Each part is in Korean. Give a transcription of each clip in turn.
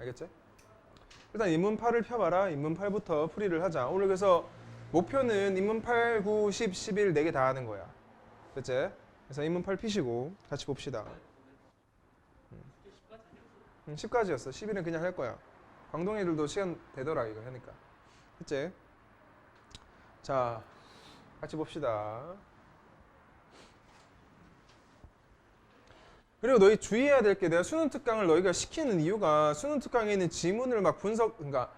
알겠지? 일단 인문 8을 펴봐라. 인문 8부터 풀이를 하자. 오늘 그래서 목표는 인문 8, 9, 10, 11 4개 다 하는 거야. 됐지? 그래서 인문 8 피시고 같이 봅시다. 10까지였어. 11은 그냥 할 거야. 광동 애들도 시간 되더라 이거 하니까. 됐지? 자, 같이 봅시다. 그리고 너희 주의해야 될 게 내가 수능 특강을 너희가 시키는 이유가 수능 특강에 있는 지문을 막 그러니까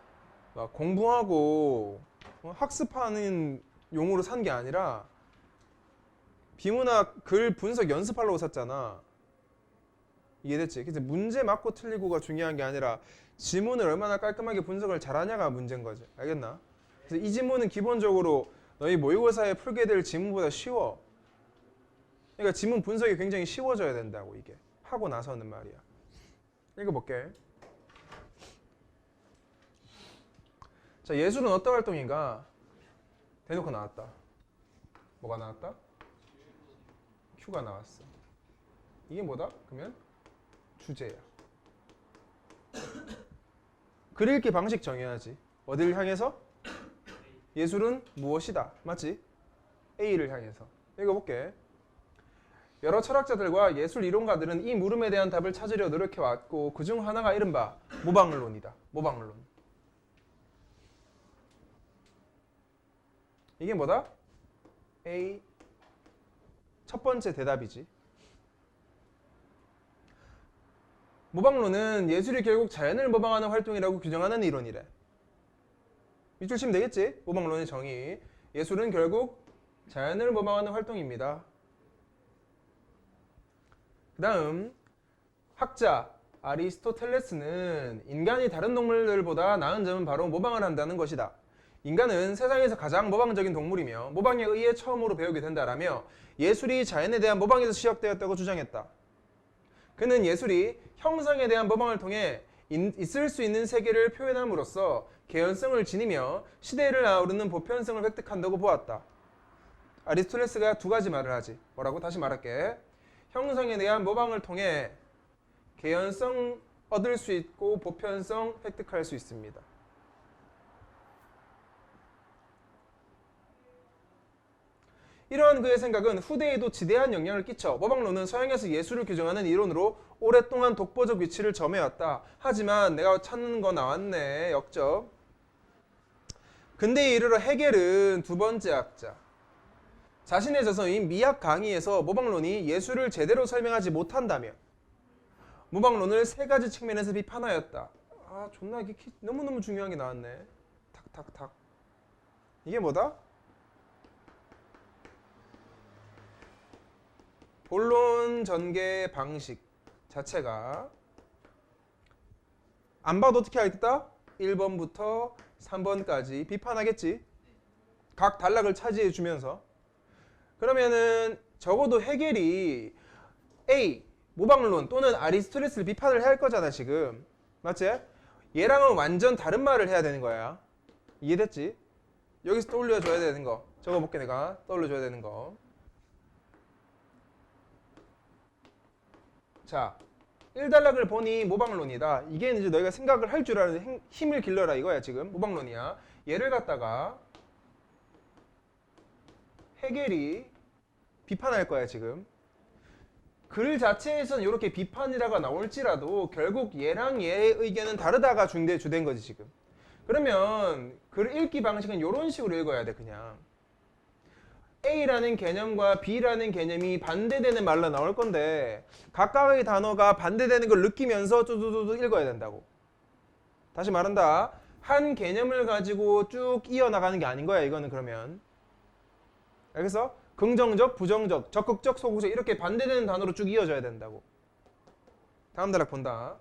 막 공부하고 학습하는 용으로 산 게 아니라 비문학 글 분석 연습하려고 샀잖아. 이해됐지? 그래서 문제 맞고 틀리고가 중요한 게 아니라 지문을 얼마나 깔끔하게 분석을 잘하냐가 문제인 거지. 알겠나? 그래서 이 지문은 기본적으로 너희 모의고사에 풀게 될 지문보다 쉬워. 그러니까 지문 분석이 굉장히 쉬워져야 된다고 이게. 하고 나서는 말이야. 읽어볼게. 자, 예술은 어떤 활동인가? 대놓고 나왔다. 뭐가 나왔다? Q가 나왔어. 이게 뭐다? 그러면 주제야. 글 읽기 방식 정해야지. 어디를 향해서? 예술은 무엇이다. 맞지? A를 향해서. 읽어볼게. 여러 철학자들과 예술 이론가들은 이 물음에 대한 답을 찾으려 노력해왔고 그중 하나가 이른바 모방론이다. 모방론. 이게 뭐다? A 첫 번째 대답이지. 모방론은 예술이 결국 자연을 모방하는 활동이라고 규정하는 이론이래. 밑줄 치면 되겠지? 모방론의 정의. 예술은 결국 자연을 모방하는 활동입니다. 그 다음 학자 아리스토텔레스는 인간이 다른 동물들보다 나은 점은 바로 모방을 한다는 것이다. 인간은 세상에서 가장 모방적인 동물이며 모방에 의해 처음으로 배우게 된다라며 예술이 자연에 대한 모방에서 시작되었다고 주장했다. 그는 예술이 형상에 대한 모방을 통해 있을 수 있는 세계를 표현함으로써 개연성을 지니며 시대를 아우르는 보편성을 획득한다고 보았다. 아리스토텔레스가 두 가지 말을 하지. 뭐라고? 다시 말할게. 형상에 대한 모방을 통해 개연성 얻을 수 있고 보편성 획득할 수 있습니다. 이러한 그의 생각은 후대에도 지대한 영향을 끼쳐 모방론은 서양에서 예술을 규정하는 이론으로 오랫동안 독보적 위치를 점해왔다. 하지만 내가 찾는 거 나왔네. 역적. 근대에 이르러 헤겔은 두 번째 학자. 자신의 저서인 미학 강의에서 모방론이 예술을 제대로 설명하지 못한다며 모방론을 세 가지 측면에서 비판하였다. 아, 존나 이게 너무너무 중요한 게 나왔네. 탁탁탁. 이게 뭐다? 본론 전개 방식 자체가 안 봐도 어떻게 알겠다? 1번부터 3번까지 비판하겠지. 각 단락을 차지해 주면서. 그러면은 적어도 헤겔이 A 모방론 또는 아리스토텔레스를 비판을 해야 할 거잖아 지금. 맞지? 얘랑은 완전 다른 말을 해야 되는 거야. 이해됐지? 여기서 떠올려줘야 되는 거 적어볼게. 내가 떠올려줘야 되는 거. 자, 1단락을 보니 모방론이다. 이게 이제 너희가 생각을 할 줄 아는 힘을 길러라 이거야 지금. 모방론이야. 얘를 갖다가 헤겔이 비판할 거야 지금. 글 자체에서는 이렇게 비판이라가 나올지라도 결국 얘랑 얘의 의견은 다르다가 주된 거지 지금. 그러면 글 읽기 방식은 이런 식으로 읽어야 돼 그냥. A라는 개념과 B라는 개념이 반대되는 말로 나올 건데 각각의 단어가 반대되는 걸 느끼면서 뚜두두두 읽어야 된다고. 다시 말한다. 한 개념을 가지고 쭉 이어나가는 게 아닌 거야 이거는. 그러면 알겠어? 긍정적, 부정적, 적극적, 소극적 이렇게 반대되는 단어로 쭉 이어져야 된다고. 다음 단락 본다.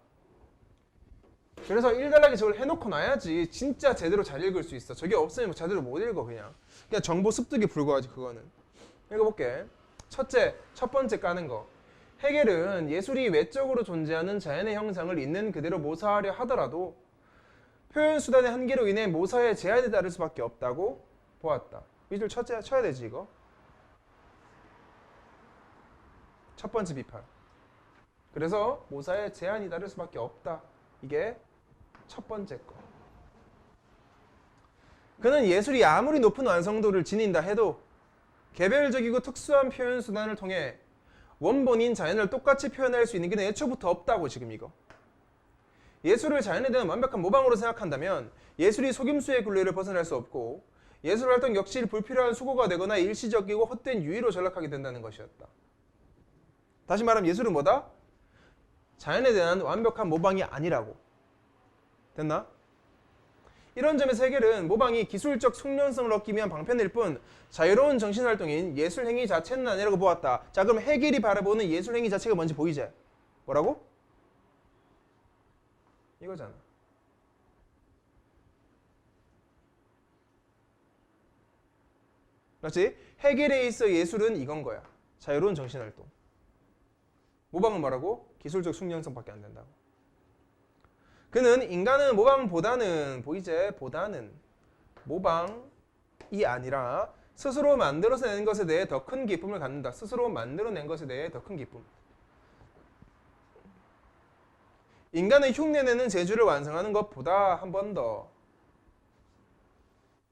그래서 1단락에 저걸 해놓고 놔야지 진짜 제대로 잘 읽을 수 있어. 저게 없으면 제대로 못 읽어 그냥 정보 습득에 불과하지 그거는. 읽어볼게. 첫 번째 까는 거. 헤겔은 예술이 외적으로 존재하는 자연의 형상을 있는 그대로 모사하려 하더라도 표현 수단의 한계로 인해 모사에 제한이 따를 수밖에 없다고 보았다. 밑줄 쳐야 되지 이거. 첫 번째 비판. 그래서 모사에 제한이 따를 수밖에 없다. 이게 첫 번째 거. 그는 예술이 아무리 높은 완성도를 지닌다 해도 개별적이고 특수한 표현 수단을 통해 원본인 자연을 똑같이 표현할 수 있는 게 애초부터 없다고 지금 이거. 예술을 자연에 대한 완벽한 모방으로 생각한다면 예술이 속임수의 굴레를 벗어날 수 없고 예술 활동 역시 불필요한 수고가 되거나 일시적이고 헛된 유의로 전락하게 된다는 것이었다. 다시 말하면 예술은 뭐다? 자연에 대한 완벽한 모방이 아니라고. 됐나? 이런 점에서 해겔은 모방이 기술적 숙련성을 얻기 위한 방편일 뿐 자유로운 정신활동인 예술행위 자체는 아니라고 보았다. 자, 그럼 해겔이 바라보는 예술행위 자체가 뭔지 보이지? 뭐라고? 이거잖아. 맞지? 해겔에 있어 예술은 이건 거야. 자유로운 정신활동. 모방은 뭐라고? 기술적 숙련성밖에 안 된다고. 그는 인간은 모방보다는 보이지? 보다는 모방이 아니라 스스로 만들어낸 것에 대해 더 큰 기쁨을 갖는다. 스스로 만들어낸 것에 대해 더 큰 기쁨. 인간은 흉내내는 재주를 완성하는 것보다 한 번 더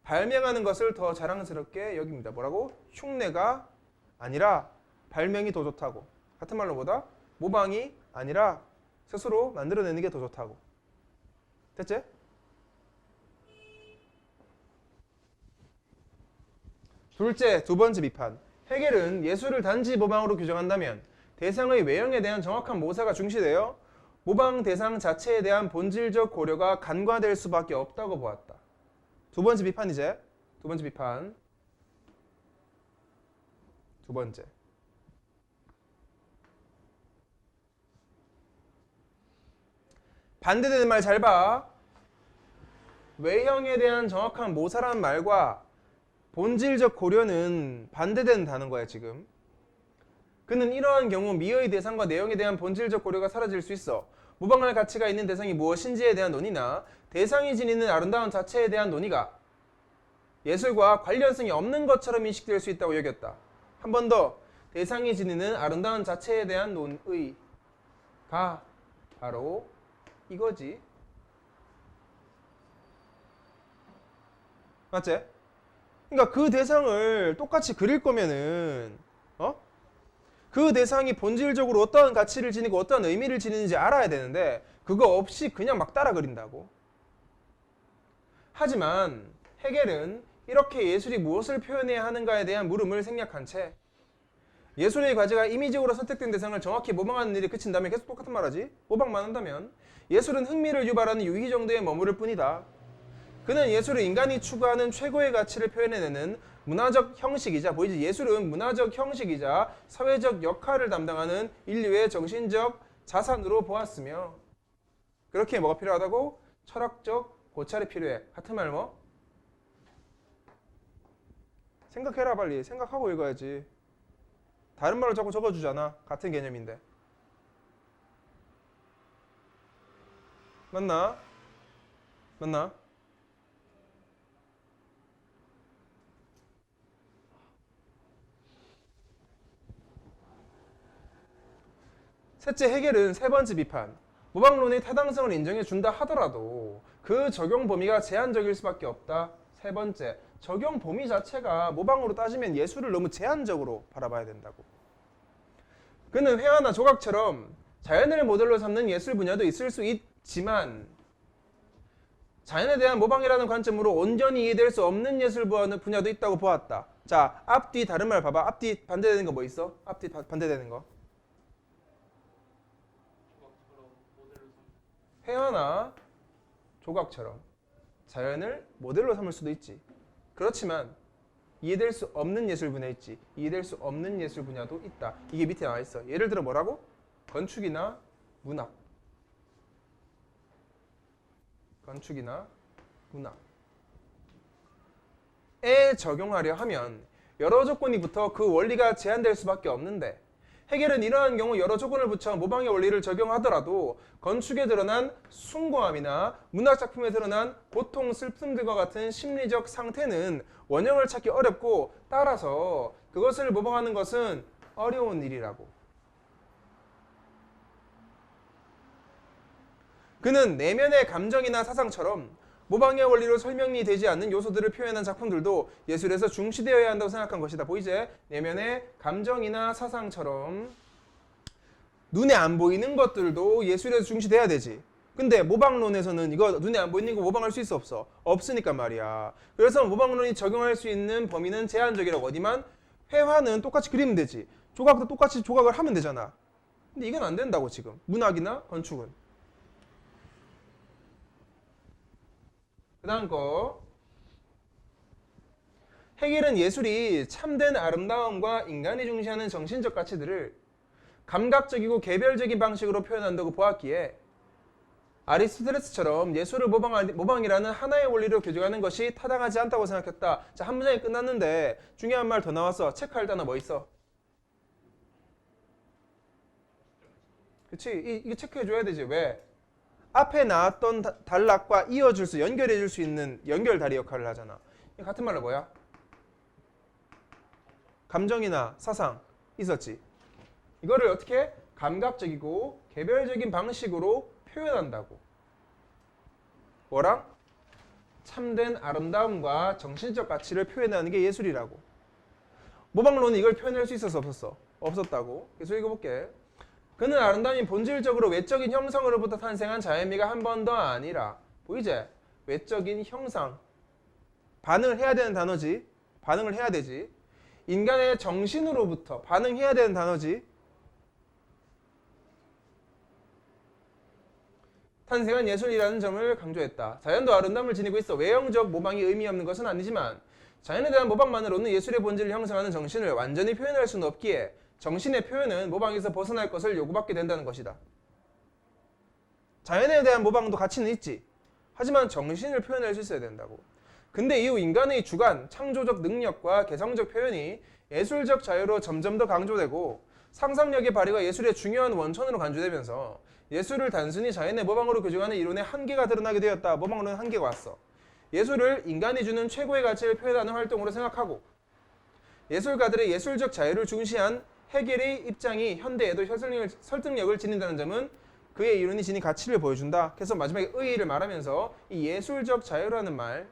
발명하는 것을 더 자랑스럽게 여깁니다. 뭐라고? 흉내가 아니라 발명이 더 좋다고. 같은 말로 뭐다? 모방이 아니라 스스로 만들어내는 게 더 좋다고. 됐지? 둘째, 두 번째 비판. 해겔은 예술을 단지 모방으로 규정한다면 대상의 외형에 대한 정확한 모사가 중시되어 모방 대상 자체에 대한 본질적 고려가 간과될 수밖에 없다고 보았다. 두 번째 비판이제. 두 번째 비판. 두 번째. 반대되는 말 잘 봐. 외형에 대한 정확한 모사라는 말과 본질적 고려는 반대된다는 거야 지금. 그는 이러한 경우 미의 대상과 내용에 대한 본질적 고려가 사라질 수 있어 모방할 가치가 있는 대상이 무엇인지에 대한 논의나 대상이 지니는 아름다운 자체에 대한 논의가 예술과 관련성이 없는 것처럼 인식될 수 있다고 여겼다. 한 번 더. 대상이 지니는 아름다운 자체에 대한 논의가 바로 이거지. 맞지? 그러니까 그 대상을 똑같이 그릴 거면은 그 대상이 본질적으로 어떠한 가치를 지니고 어떠한 의미를 지니는지 알아야 되는데 그거 없이 그냥 막 따라 그린다고. 하지만 해겔은 이렇게 예술이 무엇을 표현해야 하는가에 대한 물음을 생략한 채 예술의 과제가 임의적으로 선택된 대상을 정확히 모방하는 일에 그친다면 계속 똑같은 말하지. 모방만 한다면 예술은 흥미를 유발하는 유희 정도에 머무를 뿐이다. 그는 예술은 인간이 추구하는 최고의 가치를 표현해내는 문화적 형식이자 보이지? 예술은 문화적 형식이자 사회적 역할을 담당하는 인류의 정신적 자산으로 보았으며 그렇게 뭐가 필요하다고? 철학적 고찰이 필요해. 같은 말 뭐? 생각해라 빨리. 생각하고 읽어야지. 다른 말을 자꾸 적어주잖아. 같은 개념인데. 맞나? 맞나? 셋째, 해겔은 세 번째 비판. 모방론의 타당성을 인정해 준다 하더라도 그 적용 범위가 제한적일 수밖에 없다. 세 번째, 적용 범위 자체가 모방으로 따지면 예술을 너무 제한적으로 바라봐야 된다고. 그는 회화나 조각처럼 자연을 모델로 삼는 예술 분야도 있을 수 있지만 자연에 대한 모방이라는 관점으로 온전히 이해될 수 없는 예술 분야도 있다고 보았다. 자, 앞뒤 다른 말 봐봐. 앞뒤 반대되는 거 뭐 있어? 앞뒤 반대되는 거. 회화나 조각처럼 자연을 모델로 삼을 수도 있지. 그렇지만 이해될 수 없는 예술 분야 있지. 이해될 수 없는 예술 분야도 있다. 이게 밑에 나와 있어. 예를 들어 뭐라고? 건축이나 문학. 건축이나 문학에 적용하려 하면 여러 조건이 붙어 그 원리가 제한될 수밖에 없는데 해겔은 이러한 경우 여러 조건을 붙여 모방의 원리를 적용하더라도 건축에 드러난 숭고함이나 문학작품에 드러난 고통, 슬픔들과 같은 심리적 상태는 원형을 찾기 어렵고 따라서 그것을 모방하는 것은 어려운 일이라고. 그는 내면의 감정이나 사상처럼 모방의 원리로 설명이 되지 않는 요소들을 표현한 작품들도 예술에서 중시되어야 한다고 생각한 것이다. 보이지? 내면의 감정이나 사상처럼 눈에 안 보이는 것들도 예술에서 중시돼야 되지. 근데 모방론에서는 이거 눈에 안 보이는 거 모방할 수 있어 없어? 없으니까 말이야. 그래서 모방론이 적용할 수 있는 범위는 제한적이라고. 어디만? 회화는 똑같이 그리면 되지. 조각도 똑같이 조각을 하면 되잖아. 근데 이건 안 된다고 지금. 문학이나 건축은. 그 다음 거. 헤겔은 예술이 참된 아름다움과 인간이 중시하는 정신적 가치들을 감각적이고 개별적인 방식으로 표현한다고 보았기에 아리스토텔레스처럼 예술을 모방이라는 하나의 원리로 교정하는 것이 타당하지 않다고 생각했다. 자, 한 문장이 끝났는데 중요한 말 더 나왔어. 체크할 단어 뭐 있어? 그치? 이거 체크해줘야 되지. 왜? 앞에 나왔던 단락과 이어줄 수, 연결해줄 수 있는 연결다리 역할을 하잖아. 같은 말로 뭐야? 감정이나 사상 있었지. 이거를 어떻게? 감각적이고 개별적인 방식으로 표현한다고. 뭐랑? 참된 아름다움과 정신적 가치를 표현하는 게 예술이라고. 모방론은 이걸 표현할 수 있었어 없었어? 없었다고. 계속 읽어볼게. 그는 아름다움이 본질적으로 외적인 형상으로부터 탄생한 자연미가 한 번 더 아니라. 보이지? 외적인 형상. 반응을 해야 되는 단어지. 반응을 해야 되지. 인간의 정신으로부터 반응해야 되는 단어지. 탄생한 예술이라는 점을 강조했다. 자연도 아름다움을 지니고 있어 외형적 모방이 의미 없는 것은 아니지만 자연에 대한 모방만으로는 예술의 본질을 형성하는 정신을 완전히 표현할 수는 없기에 정신의 표현은 모방에서 벗어날 것을 요구받게 된다는 것이다. 자연에 대한 모방도 가치는 있지. 하지만 정신을 표현할 수 있어야 된다고. 근데 이후 인간의 주관, 창조적 능력과 개성적 표현이 예술적 자유로 점점 더 강조되고 상상력의 발휘가 예술의 중요한 원천으로 간주되면서 예술을 단순히 자연의 모방으로 교정하는 이론의 한계가 드러나게 되었다. 모방론의 한계가 왔어. 예술을 인간이 주는 최고의 가치를 표현하는 활동으로 생각하고 예술가들의 예술적 자유를 중시한 헤겔의 입장이 현대에도 설득력을 지닌다는 점은 그의 이론이 지닌 가치를 보여준다. 그래서 마지막에 의의를 말하면서 이 예술적 자유라는 말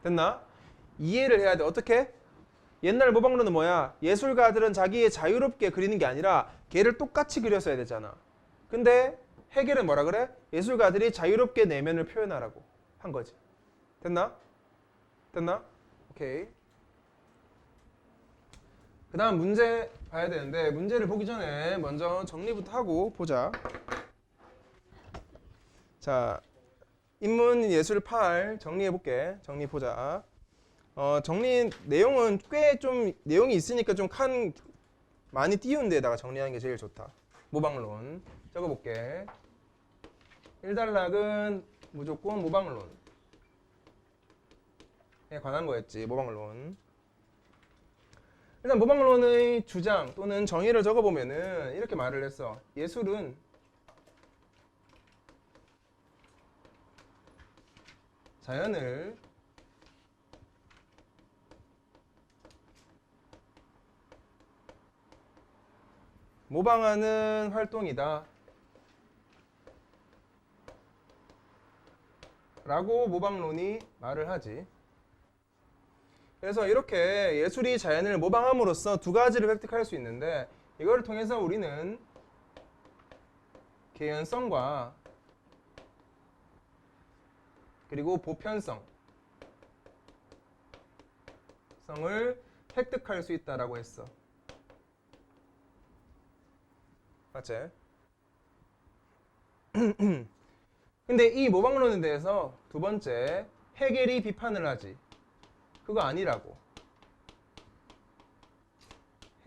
됐나? 이해를 해야 돼. 어떻게? 옛날 모방론은 뭐야? 예술가들은 자기의 자유롭게 그리는 게 아니라 걔를 똑같이 그렸어야 되잖아. 근데 헤겔은 뭐라 그래? 예술가들이 자유롭게 내면을 표현하라고 한 거지. 됐나? 됐나? 오케이. 그 다음 문제 봐야 되는데 문제를 보기 전에 먼저 정리부터 하고 보자. 자, 인문 예술 8 정리해볼게. 정리 보자. 정리 내용은 꽤 좀 내용이 있으니까 좀 많이 띄운 데다가 정리하는 게 제일 좋다. 모방론 적어볼게. 1단락은 무조건 모방론에 관한 거였지. 모방론. 일단 모방론의 주장 또는 정의를 적어보면은 이렇게 말을 했어. 예술은 자연을 모방하는 활동이다 라고 모방론이 말을 하지. 그래서 이렇게 예술이 자연을 모방함으로써 두 가지를 획득할 수 있는데 이거를 통해서 우리는 개연성과 그리고 보편성을 획득할 수 있다라고 했어. 맞지? 근데 이 모방론에 대해서 두 번째 헤겔이 비판을 하지. 그거 아니라고.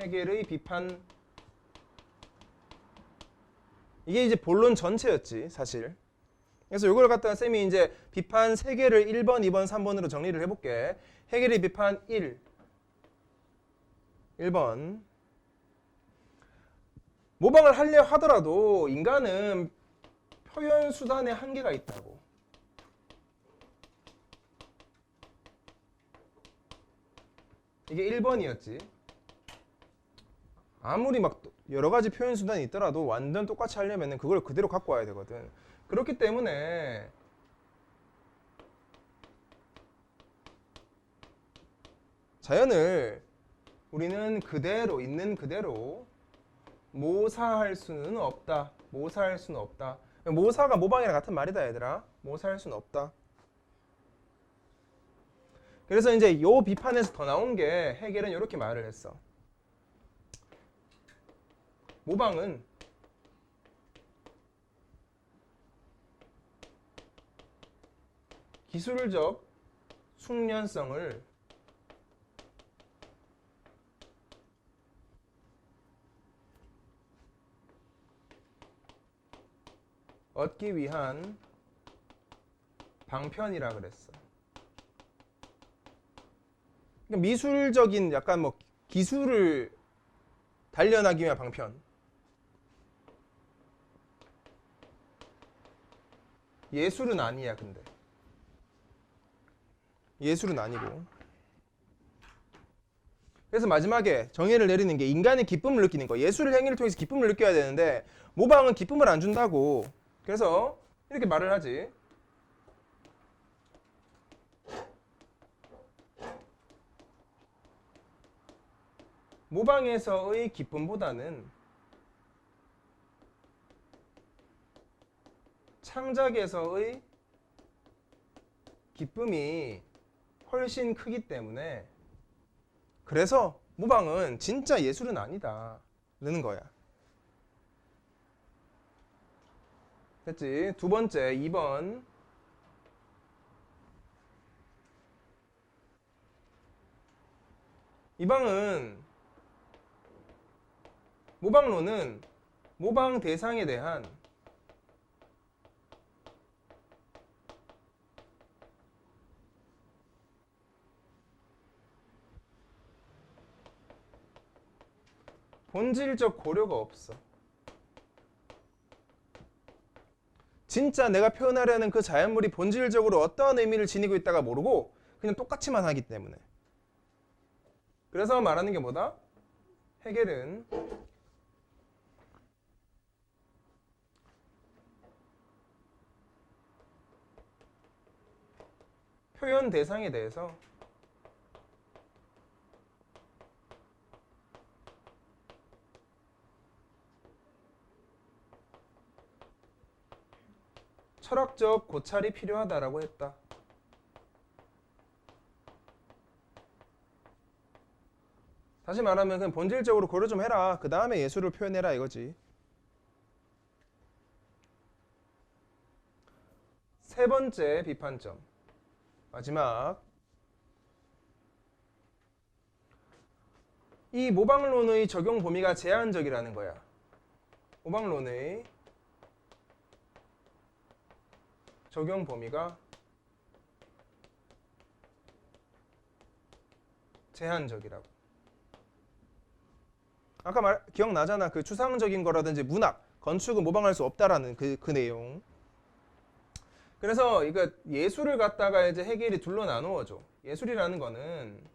헤겔의 비판. 이게 이제 본론 전체였지 사실. 그래서 이걸 갖다가 쌤이 이제 비판 3개를 1번, 2번, 3번으로 정리를 해볼게. 헤겔의 비판 1번. 모방을 하려 하더라도 인간은 표현 수단에 한계가 있다고. 이게 1번이었지. 아무리 막 여러 가지 표현 수단이 있더라도 완전 똑같이 하려면 그걸 그대로 갖고 와야 되거든. 그렇기 때문에 자연을 우리는 그대로 있는 그대로 모사할 수는 없다. 모사할 수는 없다. 모사가 모방이랑 같은 말이다, 얘들아. 모사할 수는 없다. 그래서 이제 요 비판에서 더 나온 게 해겔은 이렇게 말을 했어. 모방은 기술적 숙련성을 얻기 위한 방편이라 그랬어. 그러니까 미술적인 약간 뭐 기술을 단련하기 위한 방편. 예술은 아니야, 근데. 예술은 아니고. 그래서 마지막에 정의를 내리는 게 인간의 기쁨을 느끼는 거. 예술의 행위를 통해서 기쁨을 느껴야 되는데 모방은 기쁨을 안 준다고. 그래서 이렇게 말을 하지. 모방에서의 기쁨보다는 창작에서의 기쁨이 훨씬 크기 때문에 그래서 모방은 진짜 예술은 아니다 라는 거야. 됐지? 두 번째 2번 모방론은 모방 대상에 대한 본질적 고려가 없어. 진짜 내가 표현하려는 그 자연물이 본질적으로 어떠한 의미를 지니고 있다가 모르고 그냥 똑같이만 하기 때문에. 그래서 말하는 게 뭐다? 해겔은 표현 대상에 대해서 철학적 고찰이 필요하다라고 했다. 다시 말하면 그냥 본질적으로 고려 좀 해라. 그 다음에 예술을 표현해라 이거지. 세 번째 비판점. 마지막. 이 모방론의 적용 범위가 제한적이라는 거야. 모방론의 적용 범위가 제한적이라고. 아까 기억나잖아. 그 추상적인 거라든지 문학, 건축은 모방할 수 없다라는 그 내용. 그래서 이거 예술을 갖다가 이제 해겔이 둘로 나누어줘. 예술이라는 거는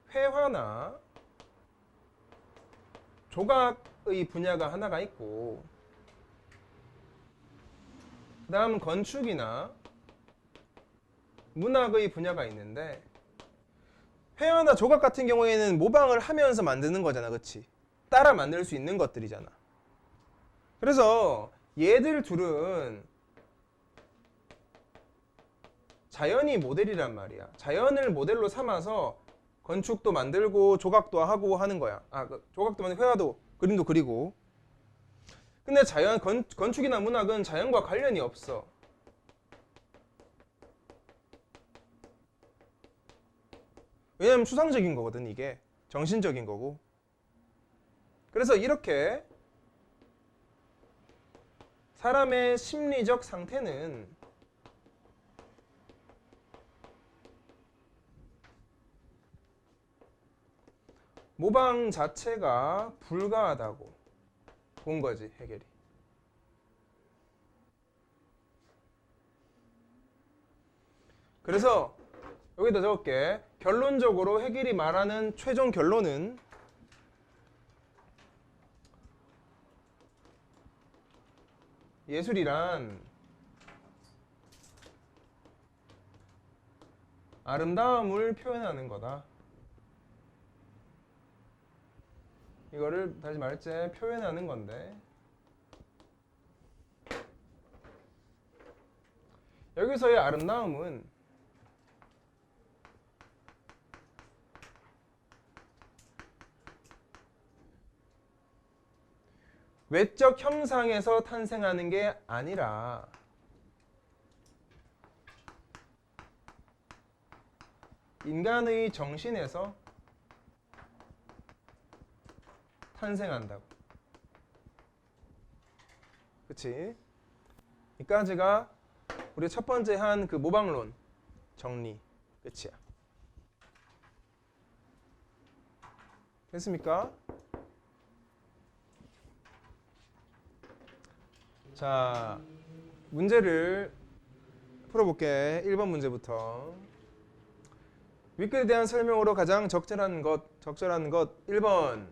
회화나 조각의 분야가 하나가 있고, 그 다음 건축이나 문학의 분야가 있는데, 회화나 조각 같은 경우에는 모방을 하면서 만드는 거잖아, 그치? 따라 만들 수 있는 것들이잖아. 그래서 얘들 둘은 자연이 모델이란 말이야. 자연을 모델로 삼아서 건축도 만들고 조각도 하고 하는 거야. 조각도 만들고 회화도 그림도 그리고. 근데 건축이나 문학은 자연과 관련이 없어. 왜냐면 추상적인 거거든, 이게. 정신적인 거고. 그래서 이렇게 사람의 심리적 상태는 모방 자체가 불가하다고 본 거지, 해겔이. 그래서 여기다 적을게. 결론적으로 해겔이 말하는 최종 결론은 예술이란 아름다움을 표현하는 거다. 이거를 다시 말할때 표현하는 건데, 여기서의 아름다움은 외적 형상에서 탄생하는 게 아니라 인간의 정신에서 탄생한다고. 그치? 이까지가 우리 첫 번째 한 그 모방론 정리 끝이야. 됐습니까? 자, 문제를 풀어볼게. 1번 문제부터. 윗글에 대한 설명으로 가장 적절한 것 1번.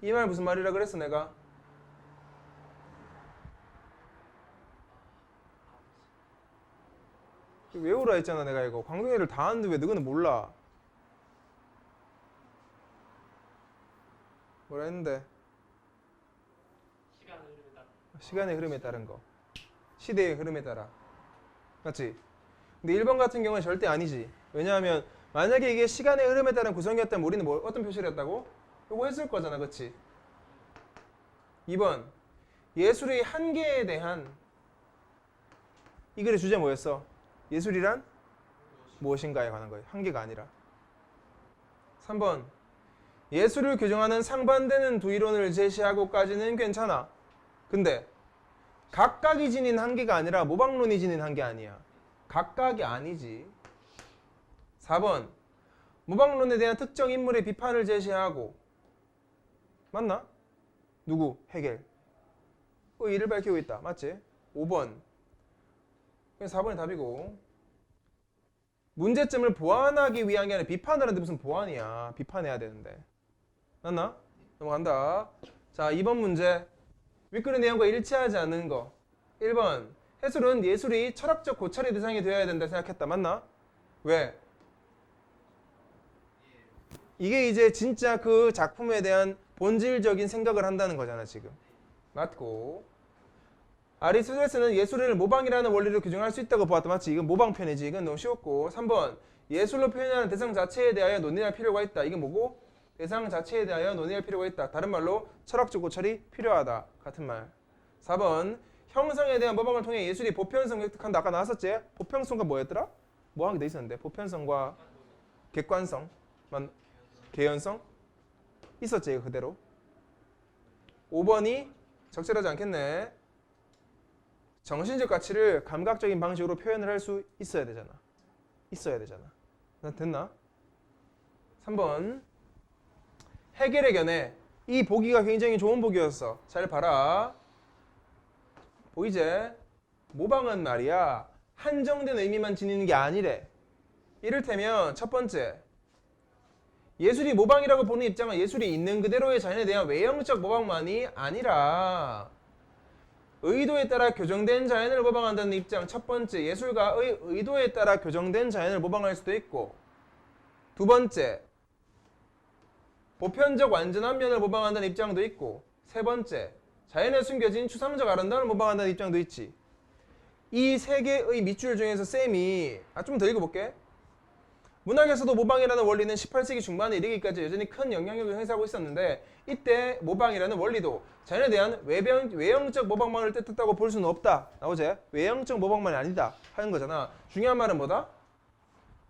이 말 무슨 말이라 그랬어 내가? 외우라 했잖아 내가. 이거 광동이를 다 하는데 왜 너는 몰라? 뭐라 했는데? 시간의 흐름에 따른 거. 시대의 흐름에 따라. 맞지? 근데 1번 같은 경우는 절대 아니지. 왜냐하면 만약에 이게 시간의 흐름에 따른 구성이었다면 우리는 어떤 표시를 했다고? 이거 했을 거잖아. 그치? 2번. 예술의 한계에 대한 이 글의 주제 뭐였어? 예술이란 무엇인가에 관한 거예요. 한계가 아니라. 3번. 예술을 규정하는 상반되는 두 이론을 제시하고까지는 괜찮아. 근데 각각이 지닌 한계가 아니라 모방론이 지닌 한계 아니야. 각각이 아니지. 4번. 모방론에 대한 특정 인물의 비판을 제시하고. 맞나? 누구? 해겔. 이를 밝히고 있다. 맞지? 5번. 4번이 답이고. 문제점을 보완하기 위한 게 아니라 비판을 하는데 무슨 보완이야. 비판해야 되는데. 맞나? 넘어간다. 자, 2번 문제. 윗글의 내용과 일치하지 않는 거. 1번. 해술은 예술이 철학적 고찰의 대상이 되어야 된다 생각했다. 맞나? 왜? 이게 이제 진짜 그 작품에 대한 본질적인 생각을 한다는 거잖아 지금. 맞고. 아리스토텔레스는 예술을 모방이라는 원리로 규정할 수 있다고 보았다. 맞지? 이건 모방편이지. 이건 너무 쉬웠고. 3번. 예술로 표현하는 대상 자체에 대하여 논의할 필요가 있다. 이게 뭐고? 대상 자체에 대하여 논의할 필요가 있다. 다른 말로 철학적 고찰이 필요하다. 같은 말. 4번. 형상에 대한 모방을 통해 예술이 보편성을 획득한다. 아까 나왔었지? 보편성과 뭐였더라? 뭐 하게 돼 있었는데. 보편성과 객관성, 개연성? 있었지 이거 그대로. 5번이 적절하지 않겠네. 정신적 가치를 감각적인 방식으로 표현을 할 수 있어야 되잖아. 있어야 되잖아. 됐나? 3번. 해겔의 견해. 이 보기가 굉장히 좋은 보기였어. 잘 봐라. 보이지? 모방은 말이야 한정된 의미만 지니는 게 아니래. 이를테면 첫 번째. 예술이 모방이라고 보는 입장은 예술이 있는 그대로의 자연에 대한 외형적 모방만이 아니라 의도에 따라 교정된 자연을 모방한다는 입장. 첫 번째, 예술가의 의도에 따라 교정된 자연을 모방할 수도 있고, 두 번째, 보편적 완전한 면을 모방한다는 입장도 있고, 세 번째, 자연에 숨겨진 추상적 아름다움을 모방한다는 입장도 있지. 이 세 개의 밑줄 중에서 쌤이 좀 더 읽어볼게. 문학에서도 모방이라는 원리는 18세기 중반에 이르기까지 여전히 큰 영향력을 행사하고 있었는데, 이때 모방이라는 원리도 자연에 대한 외형적 모방만을 뜻했다고 볼 수는 없다. 나오지? 외형적 모방만이 아니다 하는 거잖아. 중요한 말은 뭐다?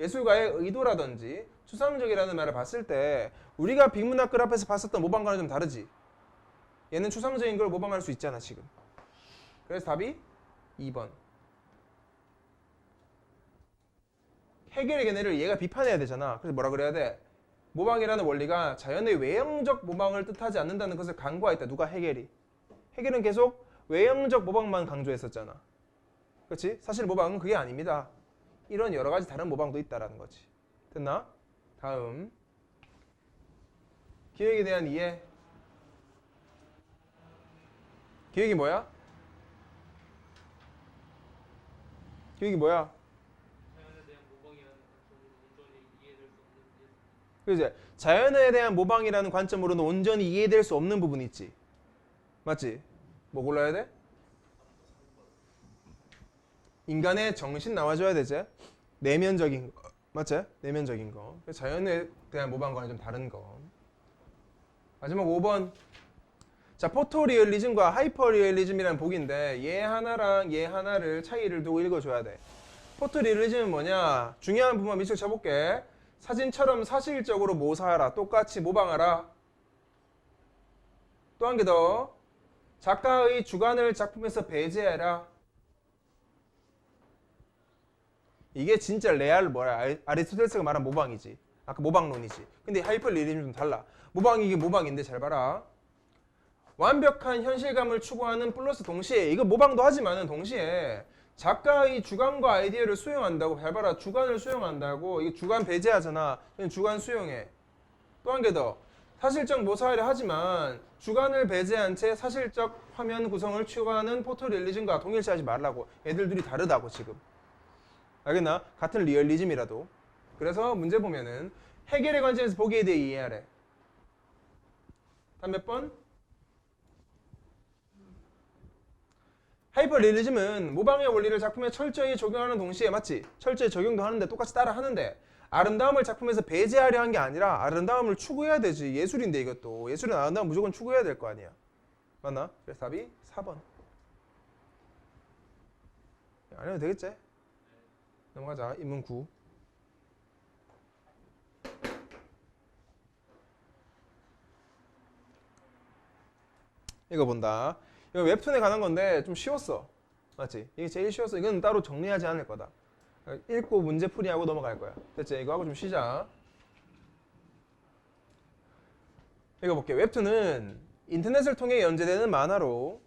예술가의 의도라든지 추상적이라는 말을 봤을 때 우리가 빅문학 글 앞에서 봤었던 모방과는 좀 다르지. 얘는 추상적인 걸 모방할 수 있잖아 지금. 그래서 답이 2번. 해겔의 견해를 얘가 비판해야 되잖아. 그래서 뭐라 그래야 돼? 모방이라는 원리가 자연의 외형적 모방을 뜻하지 않는다는 것을 강구하였다. 누가? 해겔이. 해겔은 계속 외형적 모방만 강조했었잖아. 그렇지? 사실 모방은 그게 아닙니다. 이런 여러 가지 다른 모방도 있다라는 거지. 됐나? 다음 기획에 대한 이해. 기획이 뭐야? 기획이 뭐야? 그지? 자연에 대한 모방이라는 관점으로는 온전히 이해될 수 없는 부분이 있지. 맞지? 뭐 골라야 돼? 인간의 정신 나와줘야 되지? 내면적인 거. 맞지? 내면적인 거. 자연에 대한 모방과는 좀 다른 거. 마지막 5번. 자, 포토리얼리즘과 하이퍼리얼리즘이라는 복인데 얘 하나랑 얘 하나를 차이를 두고 읽어줘야 돼. 포토리얼리즘은 뭐냐? 중요한 부분만 밑줄 쳐볼게. 사진처럼 사실적으로 모사하라. 똑같이 모방하라. 또 한 개 더. 작가의 주관을 작품에서 배제해라. 이게 진짜 레알 뭐야? 아리스토텔스가 말한 모방이지. 아까 모방론이지. 근데 하이퍼리얼리즘은 좀 달라. 모방이 이게 모방인데 잘 봐라. 완벽한 현실감을 추구하는 플러스 동시에 이거 모방도 하지만은 동시에 작가의 주관과 아이디어를 수용한다고. 잘 봐라. 주관을 수용한다고. 이게 주관 배제하잖아. 그냥 주관 수용해. 또 한 개 더. 사실적 모사를 하지만 주관을 배제한 채 사실적 화면 구성을 추구하는 포토리얼리즘과 동일시하지 말라고. 애들 둘이 다르다고 지금. 알겠나? 같은 리얼리즘이라도. 그래서 문제 보면은 해결의 관점에서 보기에 대해 이해하래. 다음 몇 번? 하이퍼리얼리즘은 모방의 원리를 작품에 철저히 적용하는 동시에 맞지? 철저히 적용도 하는데 똑같이 따라 하는데 아름다움을 작품에서 배제하려 한 게 아니라 아름다움을 추구해야 되지. 예술인데 이것도. 예술은 아름다움 무조건 추구해야 될 거 아니야. 맞나? 그래서 답이 4번. 안 해도 되겠지? 넘어가자. 인문 9. 이거 본다. 이거 웹툰에 관한 건데 좀 쉬웠어. 맞지? 이게 제일 쉬웠어. 이건 따로 정리하지 않을 거다. 읽고 문제풀이하고 넘어갈 거야. 됐지? 이거 하고 좀 쉬자. 이거 볼게. 웹툰은 인터넷을 통해 연재되는 만화로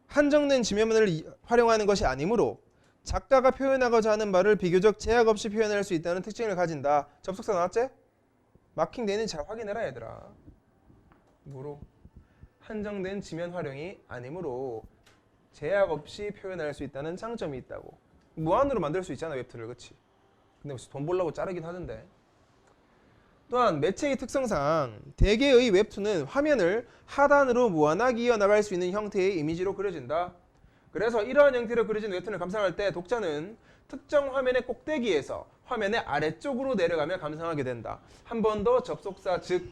한정된 지면을 활용하는 것이 아니므로 작가가 표현하고자 하는 말을 비교적 제약 없이 표현할 수 있다는 특징을 가진다. 접속사 나왔지? 마킹 되는지 잘 확인해라 얘들아. 무로 한정된 지면 활용이 아니므로 제약 없이 표현할 수 있다는 장점이 있다고. 무한으로 만들 수 있잖아 웹툰을. 그치? 근데 혹시 돈 벌려고 자르긴 하던데. 또한 매체의 특성상 대개의 웹툰은 화면을 하단으로 무한하게 이어나갈 수 있는 형태의 이미지로 그려진다. 그래서 이러한 형태로 그려진 웹툰을 감상할 때 독자는 특정 화면의 꼭대기에서 화면의 아래쪽으로 내려가며 감상하게 된다. 한 번 더 접속사 즉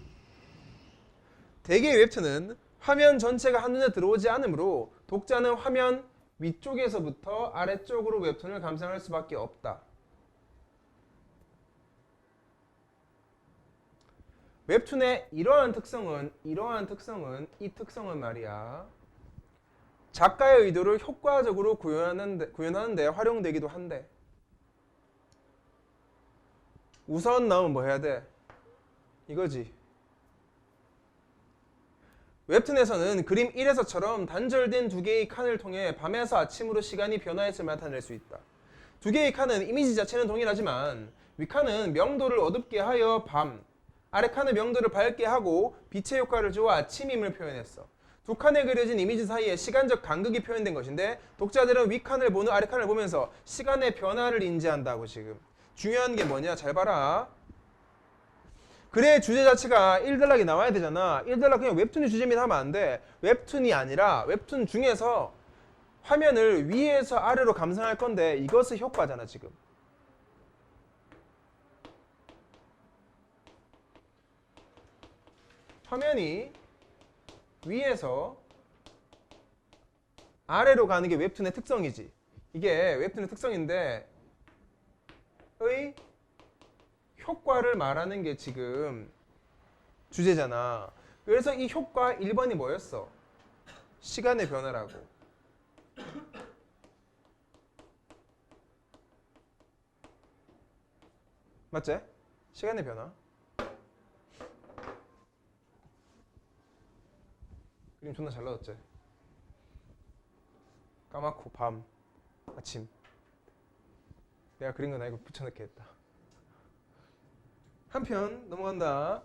대개의 웹툰은 화면 전체가 한눈에 들어오지 않으므로 독자는 화면 위쪽에서부터 아래쪽으로 웹툰을 감상할 수밖에 없다. 웹툰의 이러한 특성은 이 특성은 말이야. 작가의 의도를 효과적으로 구현하는 데 활용되기도 한데 우선 나오면 뭐 해야 돼? 이거지. 웹툰에서는 그림 1에서처럼 단절된 두 개의 칸을 통해 밤에서 아침으로 시간이 변화했을 나타낼 수 있다. 두 개의 칸은 이미지 자체는 동일하지만 윗칸은 명도를 어둡게 하여 밤, 아래 칸은 명도를 밝게 하고 빛의 효과를 주어 아침임을 표현했어. 두 칸에 그려진 이미지 사이에 시간적 간극이 표현된 것인데 독자들은 윗칸을 보는 아래 칸을 보면서 시간의 변화를 인지한다고. 지금 중요한 게 뭐냐? 잘 봐라. 글의 주제 자체가 1단락이 나와야 되잖아. 1단락 그냥 웹툰이 주제입니다 하면 안 돼. 웹툰이 아니라 웹툰 중에서 화면을 위에서 아래로 감상할 건데 이것의 효과잖아 지금. 화면이 위에서 아래로 가는 게 웹툰의 특성이지. 이게 웹툰의 특성인데 의 효과를 말하는 게 지금 주제잖아. 그래서 이 효과 1번이 뭐였어? 시간의 변화라고. 맞지? 시간의 변화. 그림 존나 잘 나왔지? 까맣고 밤, 아침. 내가 그린 건 아니고 붙여넣기 했다. 한편 넘어간다.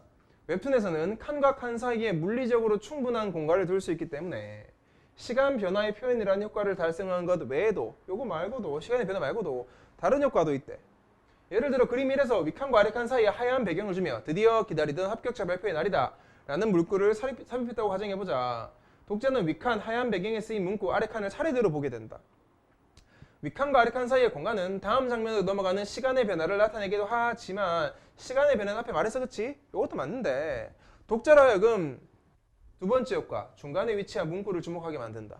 웹툰에서는 칸과 칸 사이에 물리적으로 충분한 공간을 둘 수 있기 때문에 시간 변화의 표현이라는 효과를 달성한 것 외에도 요거 말고도 시간의 변화 말고도 다른 효과도 있대. 예를 들어 그림 1에서 윗칸과 아래칸 사이에 하얀 배경을 주며 드디어 기다리던 합격자 발표의 날이다 라는 문구를 삽입했다고 가정해보자. 독자는 윗칸 하얀 배경에 쓰인 문구 아래칸을 차례대로 보게 된다. 윗칸과 아래칸 사이의 공간은 다음 장면으로 넘어가는 시간의 변화를 나타내기도 하지만 시간의 변화는 앞에 말했어, 그치? 이것도 맞는데 독자로 하여금 두 번째 효과, 중간에 위치한 문구를 주목하게 만든다.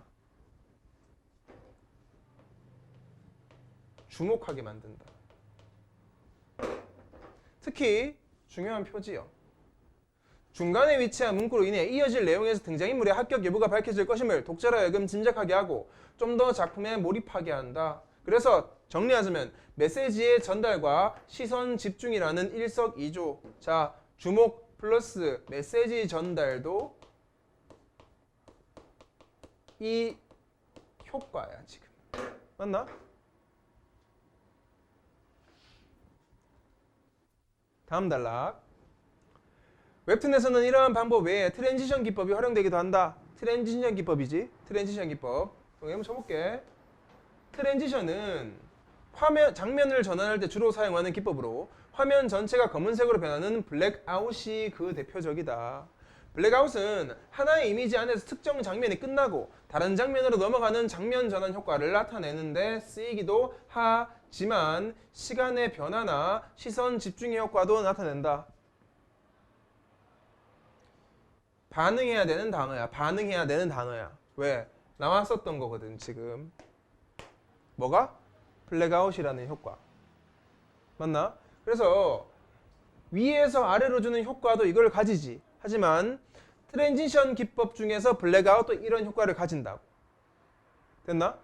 주목하게 만든다. 특히 중요한 표지요. 중간에 위치한 문구로 인해 이어질 내용에서 등장인물의 합격 여부가 밝혀질 것임을 독자로 하여금 짐작하게 하고 좀 더 작품에 몰입하게 한다. 그래서 정리하자면 메시지의 전달과 시선 집중이라는 일석이조. 자, 주목 플러스 메시지 전달도 이 효과야 지금. 맞나? 다음 단락. 웹툰에서는 이러한 방법 외에 트랜지션 기법이 활용되기도 한다. 트랜지션 기법이지. 트랜지션 기법. 한번 쳐볼게. 트랜지션은 장면을 전환할 때 주로 사용하는 기법으로 화면 전체가 검은색으로 변하는 블랙아웃이 그 대표적이다. 블랙아웃은 하나의 이미지 안에서 특정 장면이 끝나고 다른 장면으로 넘어가는 장면 전환 효과를 나타내는데 쓰이기도 하지만 시간의 변화나 시선 집중의 효과도 나타낸다. 반응해야 되는 단어야. 반응해야 되는 단어야. 왜? 나왔었던 거거든 지금. 뭐가? 블랙아웃이라는 효과. 맞나? 그래서 위에서 아래로 주는 효과도 이걸 가지지. 하지만 트랜지션 기법 중에서 블랙아웃도 이런 효과를 가진다고. 됐나?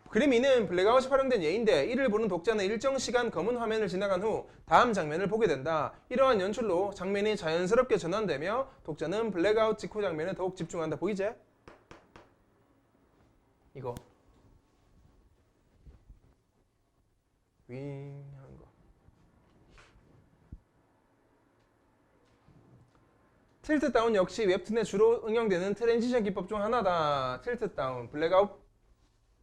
그림 2는 블랙아웃이 활용된 예인데 이를 보는 독자는 일정 시간 검은 화면을 지나간 후 다음 장면을 보게 된다. 이러한 연출로 장면이 자연스럽게 전환되며 독자는 블랙아웃 직후 장면에 더욱 집중한다. 보이지? 이거 윙 하는 거. 틸트 다운 역시 웹툰에 주로 응용되는 트랜지션 기법 중 하나다. 틸트 다운, 블랙아웃.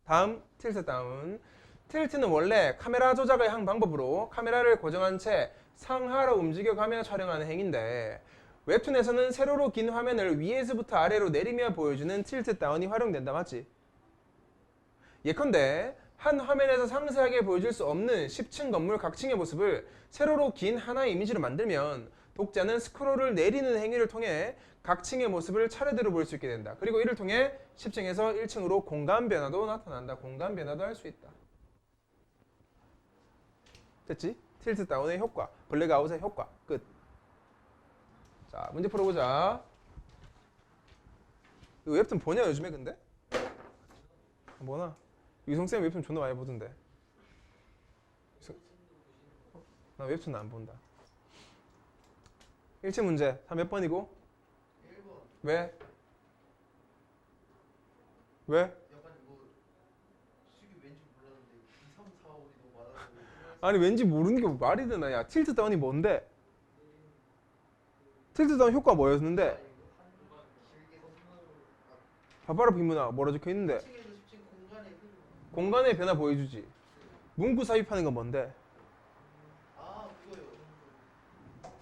다음 틸트 다운. 틸트는 원래 카메라 조작의 한 방법으로 카메라를 고정한 채 상하로 움직여가며 촬영하는 행위인데 웹툰에서는 세로로 긴 화면을 위에서부터 아래로 내리며 보여주는 틸트 다운이 활용된다. 맞지? 예컨대 한 화면에서 상세하게 보여줄 수 없는 10층 건물 각층의 모습을 세로로 긴 하나의 이미지로 만들면 독자는 스크롤을 내리는 행위를 통해 각층의 모습을 차례대로 볼 수 있게 된다. 그리고 이를 통해 10층에서 1층으로 공간 변화도 나타난다. 공간 변화도 할 수 있다. 됐지? 틸트 다운의 효과, 블랙아웃의 효과. 끝. 자, 문제 풀어보자. 이거 웹툰 보냐 요즘에 근데? 뭐나? 유성쌤 웹툰 존나 많이 보던데. 나 웹툰 안 본다. 1층 문제. 다 몇 번이고? 1번. 왜? 왜? 약간 이거 수익이 왠지 몰랐는데 2, 3, 4, 5이 너무 많아가지고 아니 왠지 모르는 게 말이 되나. 야, 틸트 다운이 뭔데? 틸트 다운 효과 뭐였는데? 길게 봐봐라 빈문아. 뭐라 적혀 있는데? 10층에서 10층 공간의 흐름. 공간의 변화 보여주지. 문구 삽입하는 건 뭔데? 아 그거요.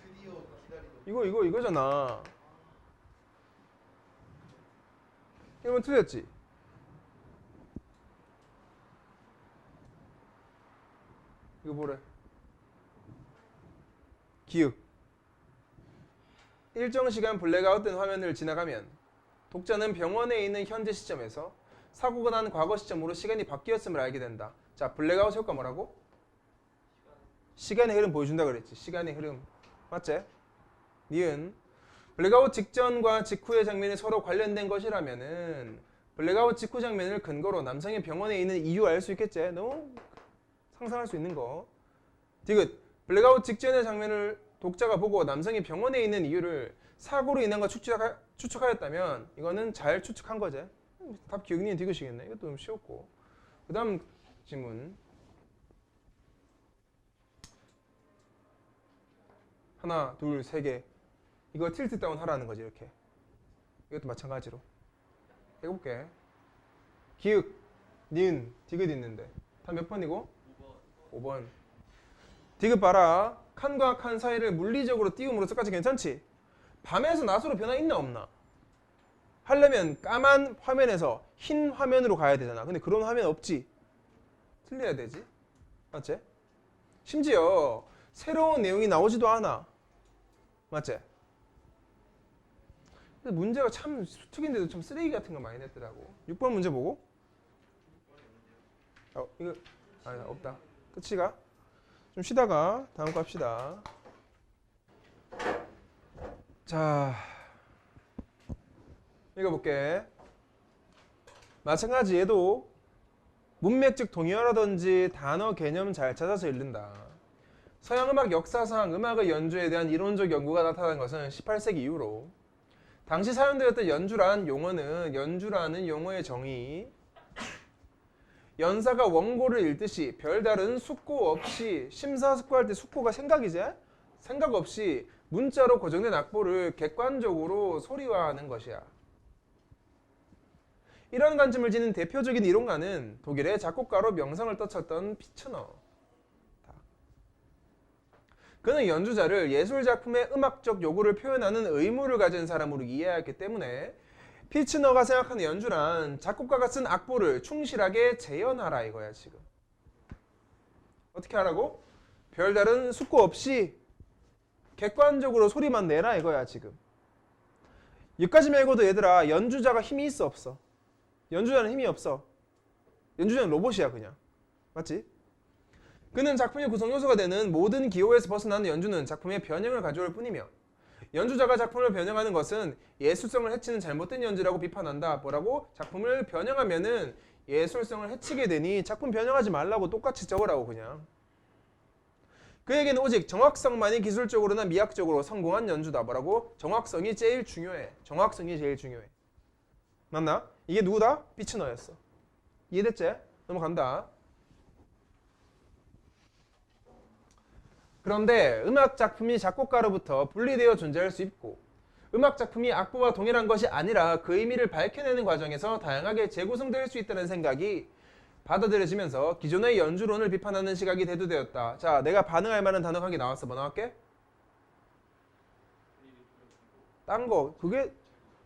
드디어 기다리던. 이거잖아. 이러면 틀렸지? 이거 뭐래? 기억. 일정 시간 블랙아웃된 화면을 지나가면 독자는 병원에 있는 현재 시점에서 사고가 난 과거 시점으로 시간이 바뀌었음을 알게 된다. 자, 블랙아웃 효과 뭐라고? 시간의 흐름 보여준다 그랬지. 시간의 흐름. 맞지? 니은 블랙아웃 직전과 직후의 장면이 서로 관련된 것이라면은 블랙아웃 직후 장면을 근거로 남성이 병원에 있는 이유 알 수 있겠지? 너무 상상할 수 있는 거. 디귿 블랙아웃 직전의 장면을 독자가 보고 남성이 병원에 있는 이유를 사고로 인한 거 추측하였다면 이거는 잘 추측한 거지. 답 기억니은 디귿이겠네. 이것도 좀 쉬웠고. 그 다음 질문. 하나, 둘, 세 개. 이거 틸트 다운 하라는 거지 이렇게. 이것도 마찬가지로. 해볼게. 기읍, 니은, 디귿 있는데. 다 몇 번이고? 5번. 디귿 봐라. 칸과 칸 사이를 물리적으로 띄움으로써까지 괜찮지? 밤에서 낮으로 변화 있나 없나? 하려면 까만 화면에서 흰 화면으로 가야 되잖아. 근데 그런 화면 없지? 틀려야 되지? 맞지? 심지어 새로운 내용이 나오지도 않아. 맞지? 근데 문제가 참 수특인데도 참 쓰레기 같은 거 많이 냈더라고. 6번 문제 보고. 이거 아니 없다. 끝이가? 좀 쉬다가 다음 거 합시다. 자, 읽어볼게. 마찬가지 얘도 문맥적 동의어라든지 단어 개념 잘 찾아서 읽는다. 서양 음악 역사상 음악의 연주에 대한 이론적 연구가 나타난 것은 18세기 이후로 당시 사용되었던 연주란 용어는 연주라는 용어의 정의 연사가 원고를 읽듯이 별다른 숙고 없이 심사숙고할 때 숙고가 생각이지? 생각 없이 문자로 고정된 악보를 객관적으로 소리화하는 것이야. 이런 관점을 지닌 대표적인 이론가는 독일의 작곡가로 명성을 떨쳤던 피츠너. 그는 연주자를 예술작품의 음악적 요구를 표현하는 의무를 가진 사람으로 이해하였기 때문에 피츠너가 생각하는 연주란 작곡가가 쓴 악보를 충실하게 재현하라 이거야 지금. 어떻게 하라고? 별다른 숙고 없이 객관적으로 소리만 내라 이거야 지금. 여기까지 말고도 얘들아 연주자가 힘이 있어 없어? 연주자는 힘이 없어. 연주자는 로봇이야 그냥. 맞지? 그는 작품의 구성 요소가 되는 모든 기호에서 벗어나는 연주는 작품의 변형을 가져올 뿐이며 연주자가 작품을 변형하는 것은 예술성을 해치는 잘못된 연주라고 비판한다. 뭐라고? 작품을 변형하면은 예술성을 해치게 되니 작품 변형하지 말라고 똑같이 적으라고 그냥. 그에게는 오직 정확성만이 기술적으로나 미학적으로 성공한 연주다. 뭐라고? 정확성이 제일 중요해. 정확성이 제일 중요해. 맞나? 이게 누구다? 피츠너였어. 이해됐지? 넘어간다. 그런데 음악 작품이 작곡가로부터 분리되어 존재할 수 있고 음악 작품이 악보와 동일한 것이 아니라 그 의미를 밝혀내는 과정에서 다양하게 재구성될 수 있다는 생각이 받아들여지면서 기존의 연주론을 비판하는 시각이 대두되었다. 자, 내가 반응할 만한 단어가 한 개 나왔어. 뭐 나왔게? 딴 거. 그게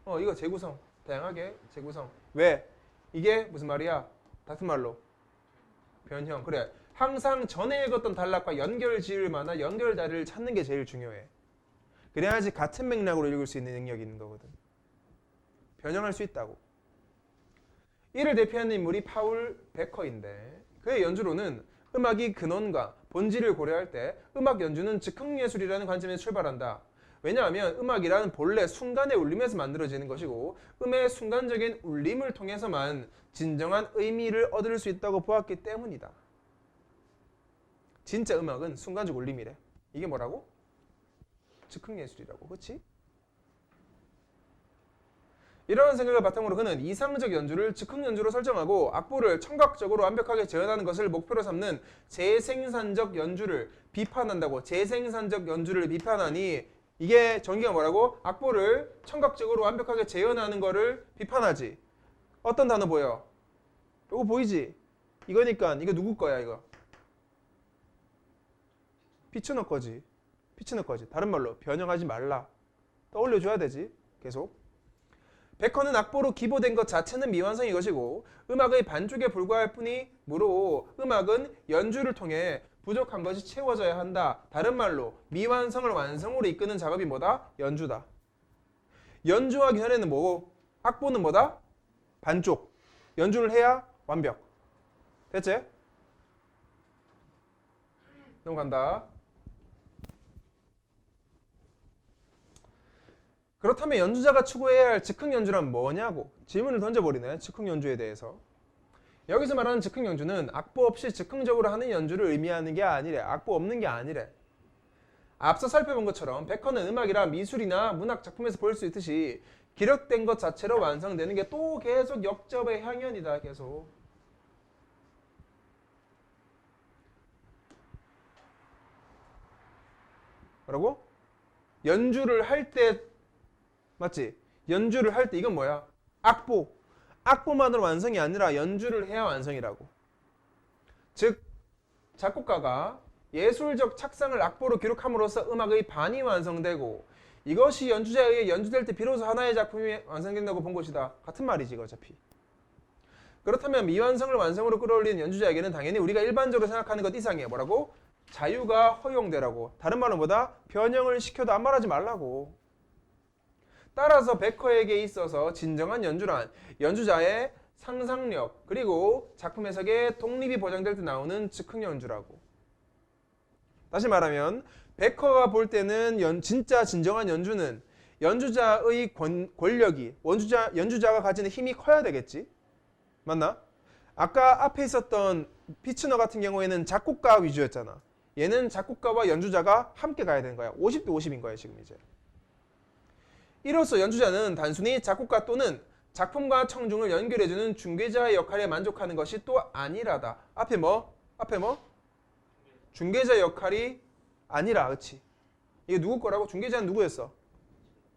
이거 재구성. 다양하게 재구성. 왜? 이게 무슨 말이야? 같은 말로. 변형. 그래. 항상 전에 읽었던 단락과 연결 지을 만한 연결 자리를 찾는 게 제일 중요해. 그래야지 같은 맥락으로 읽을 수 있는 능력이 있는 거거든. 변형할 수 있다고. 이를 대표하는 인물이 파울 베커인데 그의 연주로는 음악이 근원과 본질을 고려할 때 음악 연주는 즉흥예술이라는 관점에서 출발한다. 왜냐하면 음악이란 본래 순간의 울림에서 만들어지는 것이고 음의 순간적인 울림을 통해서만 진정한 의미를 얻을 수 있다고 보았기 때문이다. 진짜 음악은 순간적 울림이래. 이게 뭐라고? 즉흥예술이라고. 그렇지? 이러한 생각을 바탕으로 그는 이상적 연주를 즉흥연주로 설정하고 악보를 청각적으로 완벽하게 재현하는 것을 목표로 삼는 재생산적 연주를 비판한다고. 재생산적 연주를 비판하니 이게 정의가 뭐라고? 악보를 청각적으로 완벽하게 재현하는 거를 비판하지. 어떤 단어 보여? 이거 보이지? 이거니까 이거 누구 거야 이거? 피츠너 거지. 피츠너 거지. 다른 말로 변형하지 말라. 떠올려줘야 되지. 계속. 베커는 악보로 기보된 것 자체는 미완성인 것이고 음악의 반쪽에 불과할 뿐이므로 음악은 연주를 통해 부족한 것이 채워져야 한다. 다른 말로 미완성을 완성으로 이끄는 작업이 뭐다? 연주다. 연주하기 전에는 뭐고? 악보는 뭐다? 반쪽. 연주를 해야 완벽. 됐지? 넘어간다. 그렇다면 연주자가 추구해야 할 즉흥 연주란 뭐냐고 질문을 던져버리네. 즉흥 연주에 대해서. 여기서 말하는 즉흥 연주는 악보 없이 즉흥적으로 하는 연주를 의미하는 게 아니래. 악보 없는 게 아니래. 앞서 살펴본 것처럼 베커는 음악이라 미술이나 문학 작품에서 볼 수 있듯이 기록된 것 자체로 완성되는 게 또 계속 역접의 향연이다. 계속. 뭐라고? 연주를 할 때 맞지? 연주를 할 때 이건 뭐야? 악보. 악보만으로 완성이 아니라 연주를 해야 완성이라고. 즉 작곡가가 예술적 착상을 악보로 기록함으로써 음악의 반이 완성되고 이것이 연주자에 의해 연주될 때 비로소 하나의 작품이 완성된다고 본 것이다. 같은 말이지 이거 어차피. 그렇다면 미완성을 완성으로 끌어올리는 연주자에게는 당연히 우리가 일반적으로 생각하는 것 이상이에요. 뭐라고? 자유가 허용되라고. 다른 말은 뭐다? 변형을 시켜도 아무 말하지 말라고. 따라서 베커에게 있어서 진정한 연주란 연주자의 상상력 그리고 작품 해석의 독립이 보장될 때 나오는 즉흥 연주라고. 다시 말하면 베커가 볼 때는 진짜 진정한 연주는 연주자의 권력이 연주자가 가지는 힘이 커야 되겠지. 맞나? 아까 앞에 있었던 피츠너 같은 경우에는 작곡가 위주였잖아. 얘는 작곡가와 연주자가 함께 가야 되는 거야. 50대 50인 거야 지금 이제. 이로써 연주자는 단순히 작곡가 또는 작품과 청중을 연결해주는 중개자의 역할에 만족하는 것이 또 아니라다. 앞에 뭐? 중개자 역할이 아니라. 그치? 이게 누구 거라고? 중개자는 누구였어?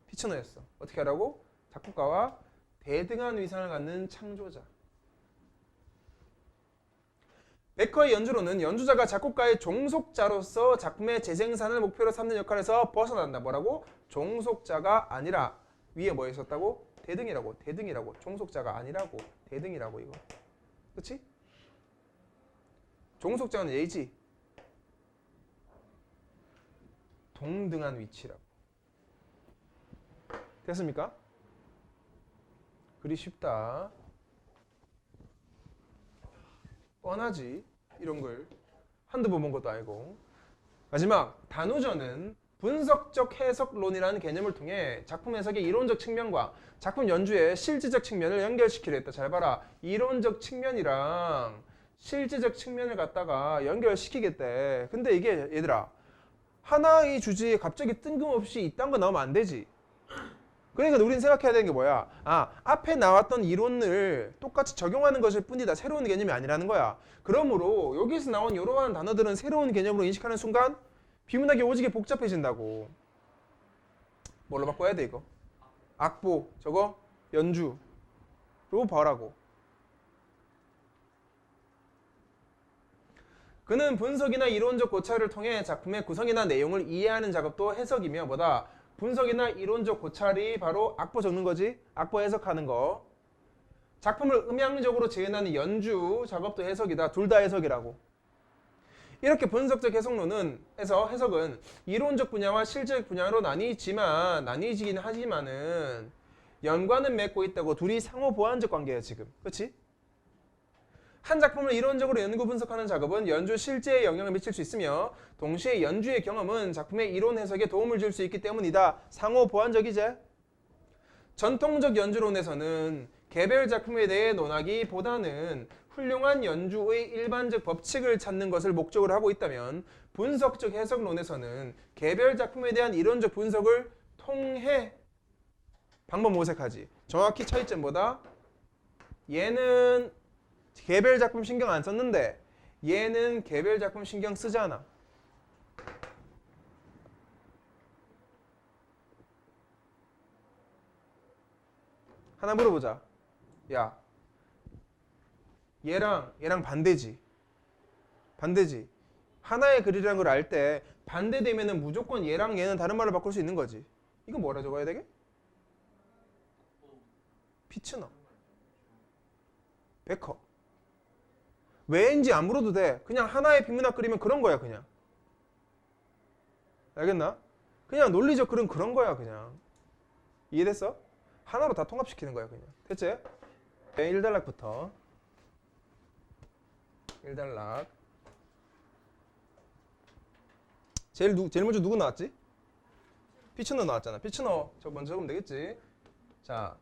피츠너였어. 어떻게 하라고? 작곡가와 대등한 위상을 갖는 창조자. 베커의 연주로는 연주자가 작곡가의 종속자로서 작품의 재생산을 목표로 삼는 역할에서 벗어난다. 뭐라고? 종속자가 아니라. 위에 뭐 있었다고? 대등이라고. 종속자가 아니라고. 대등이라고 이거. 그치? 종속자는 얘지. 동등한 위치라고. 됐습니까? 그리 쉽다. 뻔하지. 이런 걸 한두 번 본 것도 아니고. 마지막 단우전은 분석적 해석론이라는 개념을 통해 작품 해석의 이론적 측면과 작품 연주의 실질적 측면을 연결시키려 했다. 잘 봐라. 이론적 측면이랑 실질적 측면을 갖다가 연결시키겠대. 근데 이게 얘들아 하나의 주제에 갑자기 뜬금없이 이딴 거 나오면 안 되지. 그러니까 우리는 생각해야 되는 게 뭐야? 앞에 나왔던 이론을 똑같이 적용하는 것일 뿐이다. 새로운 개념이 아니라는 거야. 그러므로 여기서 나온 이러한 단어들은 새로운 개념으로 인식하는 순간 비문학이 오지게 복잡해진다고. 뭘로 바꿔야 돼 이거? 악보, 저거 연주로 봐라고. 그는 분석이나 이론적 고찰을 통해 작품의 구성이나 내용을 이해하는 작업도 해석이며 뭐다? 분석이나 이론적 고찰이 바로 악보 적는 거지. 악보 해석하는 거. 작품을 음향적으로 재현하는 연주 작업도 해석이다. 둘 다 해석이라고. 이렇게 분석적 해석은 이론적 분야와 실제적 분야로 나뉘지긴 하지만은 연관은 맺고 있다고. 둘이 상호 보완적 관계야 지금. 그렇지? 한 작품을 이론적으로 연구 분석하는 작업은 연주 실제에 영향을 미칠 수 있으며 동시에 연주의 경험은 작품의 이론 해석에 도움을 줄 수 있기 때문이다. 상호 보완적이제. 전통적 연주론에서는 개별 작품에 대해 논하기보다는 훌륭한 연주의 일반적 법칙을 찾는 것을 목적으로 하고 있다면 분석적 해석론에서는 개별 작품에 대한 이론적 분석을 통해 방법 모색하지. 정확히 차이점보다 얘는 개별 작품 신경 안 썼는데 얘는 개별 작품 신경 쓰잖아. 하나 물어보자. 야, 얘랑 반대지. 하나의 글이라는 걸 알 때 반대되면은 무조건 얘랑 얘는 다른 말로 바꿀 수 있는 거지. 이거 뭐라 적어야 되게? 피츠너, 베커. 왜인지 안 물어도 돼. 그냥 하나의 비문학 그리면 그런 거야 그냥. 알겠나? 그냥 논리적 글은 그런 거야 그냥. 이해됐어? 하나로 다 통합시키는 거야 그냥. 됐지? 1단락부터 1단락. 제일 먼저 누구 나왔지? 피츠너 나왔잖아. 피츠너 저 먼저 적으면 되겠지? 자,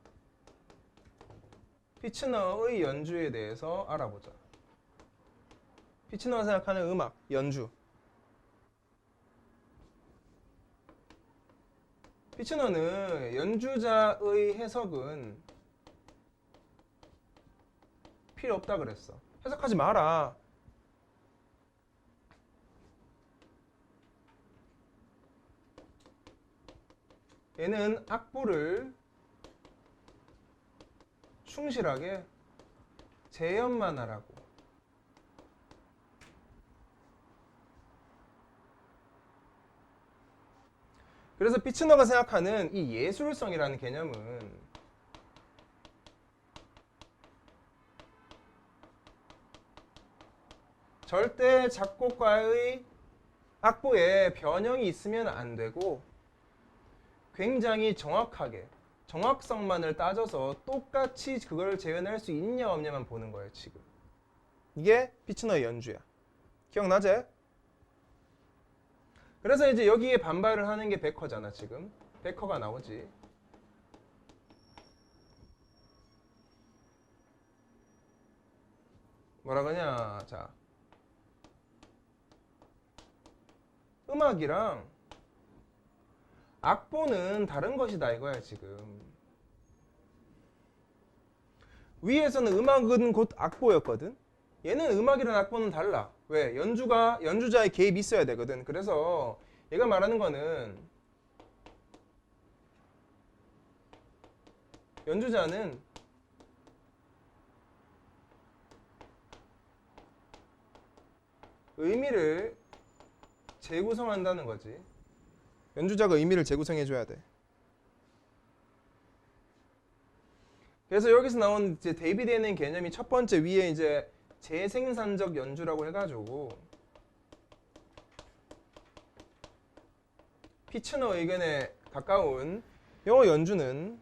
피츠너의 연주에 대해서 알아보자. 피츠너가 생각하는 음악, 연주. 피츠너는 연주자의 해석은 필요 없다 그랬어. 해석하지 마라. 얘는 악보를 충실하게 재연만 하라고. 그래서 피츠너가 생각하는 이 예술성이라는 개념은 절대 작곡가의 악보에 변형이 있으면 안 되고 굉장히 정확하게 정확성만을 따져서 똑같이 그걸 재현할 수 있냐 없냐만 보는 거예요. 지금 이게 피츠너의 연주야. 기억나지? 그래서 이제 여기에 반발을 하는 게 베커잖아. 지금 베커가 나오지. 뭐라 그러냐. 자, 음악이랑 악보는 다른 것이다 이거야. 지금 위에서는 음악은 곧 악보였거든. 얘는 음악이랑 악보는 달라. 왜? 연주자의 개입이 있어야 되거든. 그래서 얘가 말하는 거는 연주자는 의미를 재구성한다는 거지. 연주자가 의미를 재구성해 줘야 돼. 그래서 여기서 나온 이제 데이비드의 개념이 첫 번째 위에 이제 재생산적 연주라고 해가지고 피츠너 의견에 가까운 요 연주는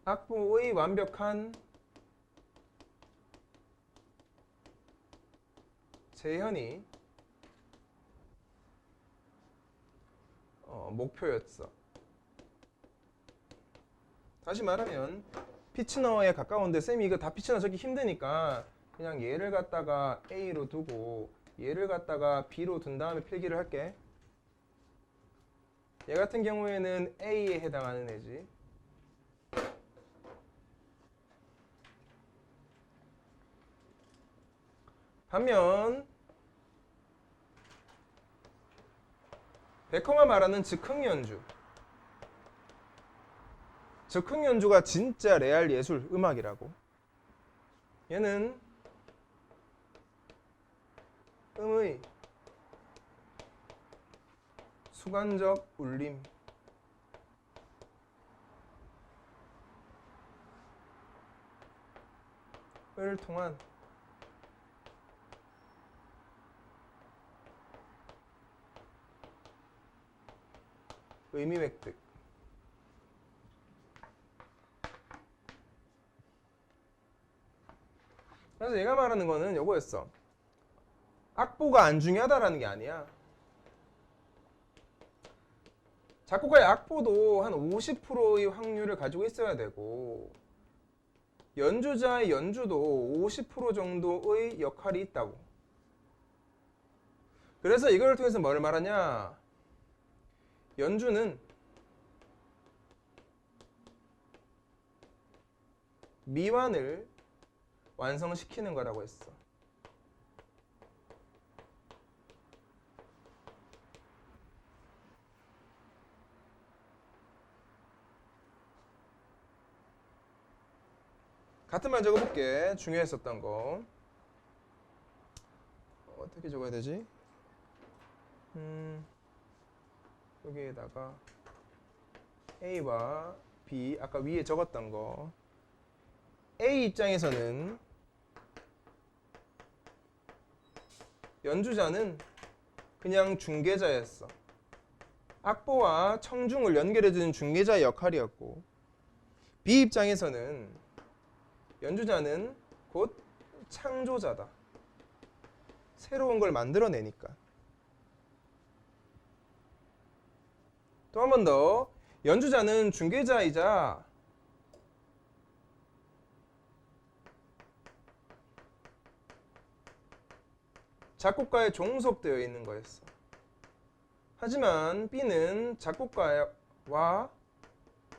악보의 완벽한 재현이 목표였어. 다시 말하면 피츠너에 가까운데 쌤이 이거 다 피츠너 적기 힘드니까 그냥 얘를 갖다가 A로 두고 얘를 갖다가 B로 둔 다음에 필기를 할게. 얘 같은 경우에는 A에 해당하는 애지. 반면 베커가 말하는 즉흥 연주. 즉흥 연주가 진짜 레알 예술 음악이라고. 얘는 음의 수관적 울림을 통한 의미 획득. 그래서 얘가 말하는 거는 요거였어. 악보가 안 중요하다라는 게 아니야. 작곡가의 악보도 한 50%의 확률을 가지고 있어야 되고 연주자의 연주도 50% 정도의 역할이 있다고. 그래서 이걸 통해서 뭘 말하냐? 연주는 미완을 완성시키는 거라고 했어. 같은 말 적어볼게. 중요했었던 거. 어떻게 적어야 되지? 여기에다가 A와 B, 아까 위에 적었던 거. A 입장에서는 연주자는 그냥 중개자였어. 악보와 청중을 연결해주는 중개자의 역할이었고, B 입장에서는 연주자는 곧 창조자다. 새로운 걸 만들어내니까. 또 한 번 더, 연주자는 중개자이자 작곡가에 종속되어 있는 거였어. 하지만 B는 작곡가와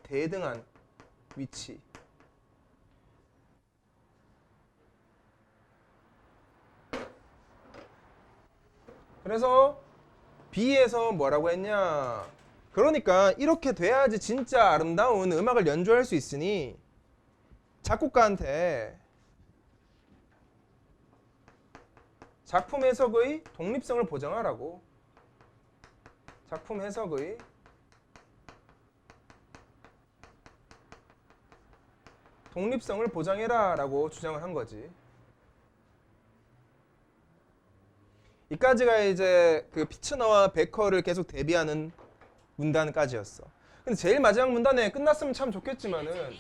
대등한 위치. 그래서 B에서 뭐라고 했냐? 그러니까 이렇게 돼야지 진짜 아름다운 음악을 연주할 수 있으니 작곡가한테 작품 해석의 독립성을 보장하라고. 작품 해석의 독립성을 보장해라 라고 주장을 한 거지. 이까지가 이제 그 피츠너와 베커를 계속 대비하는 문단까지였어. 근데 제일 마지막 문단에 끝났으면 참 좋겠지만은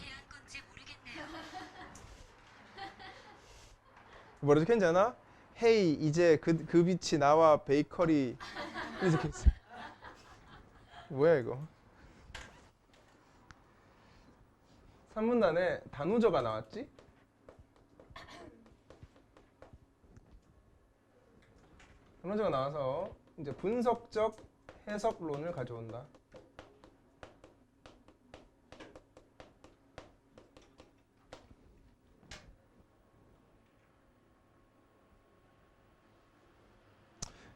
뭐라 적혔는지 아나? 헤이 이제 그 빛이 나와 베이커리 이렇게 적혀있어. 뭐야 이거? 3문단에 단우저가 나왔지? 단우저가 나와서 이제 분석적 해석론을 가져온다.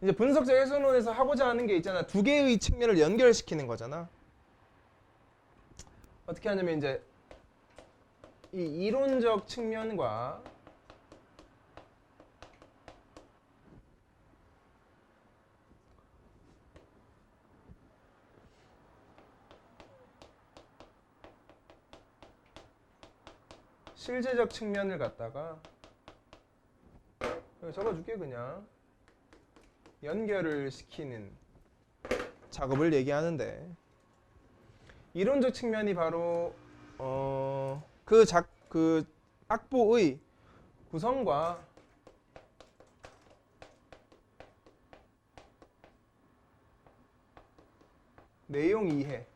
이제 분석적 해석론에서 하고자 하는 게 있잖아. 두 개의 측면을 연결시키는 거잖아. 어떻게 하냐면 이제 이 이론적 측면과 실제적 측면을 갖다가 여기 적어줄게. 그냥 연결을 시키는 작업을 얘기하는데, 이론적 측면이 바로 그 악보의 구성과 내용 이해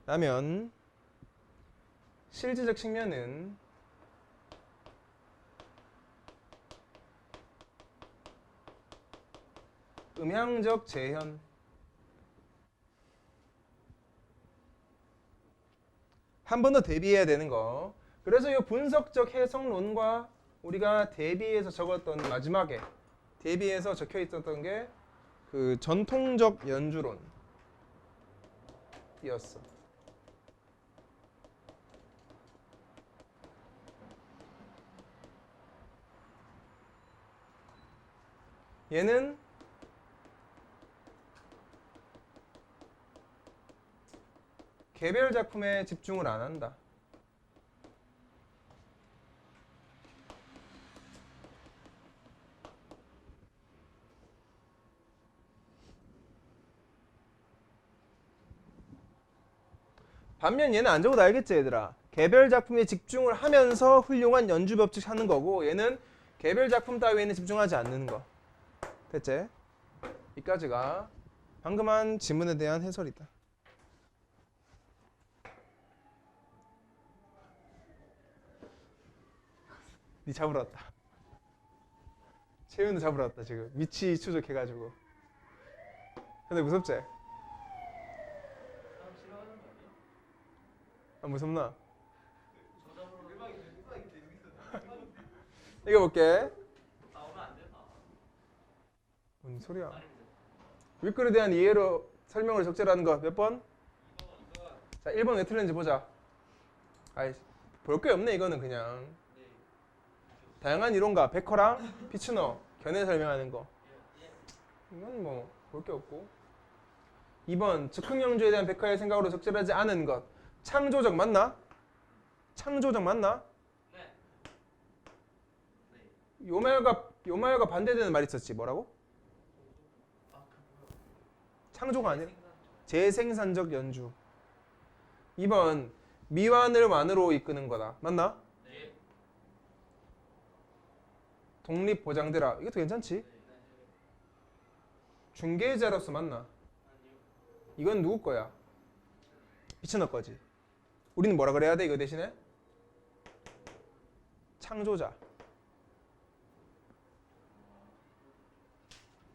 라면, 실제적 측면은 음향적 재현, 한 번 더 대비해야 되는 거. 그래서 이 분석적 해석론과 우리가 대비해서 적었던 마지막에 대비해서 적혀 있었던 게 그 전통적 연주론이었어. 얘는 개별 작품에 집중을 안 한다. 반면 얘는 안 적어도 알겠지 얘들아. 개별 작품에 집중을 하면서 훌륭한 연주 법칙 하는 거고, 얘는 개별 작품 따위에는 집중하지 않는 거. 됐지? 이까지가 방금 한 지문에 대한 해설이다. 니 잡으러 왔다. 채윤도 잡으러 왔다 지금. 위치 추적해가지고. 근데 무섭지? 사람 싫어하는 거 아니야? 아 무섭나? 저 잡으러 대박이 계속 있어. 읽어볼게. 나오면 안 돼. 뭔 소리야? 윗글에 대한 이해로 설명을 적절하는 거 몇 번? 자, 1번 왜 틀렸는지 보자. 아이, 볼 게 없네 이거는 그냥. 다양한 이론가 베커랑 피츠너 견해 설명하는 거. 이건 뭐 볼 게 없고. 2번 즉흥 연주에 대한 베커의 생각으로 적절하지 않은 것. 창조적 맞나? 창조적 맞나? 네. 요말과 반대되는 말이 있었지. 뭐라고? 창조가 아니라 재생산적 연주. 2번 미완을 완으로 이끄는 거다. 맞나? 네. 독립 보장되라. 이것도 괜찮지? 중개자로서 맞나? 아니요. 이건 누구 거야? 피츠너 거지. 우리는 뭐라 그래야 돼 이거 대신에? 창조자.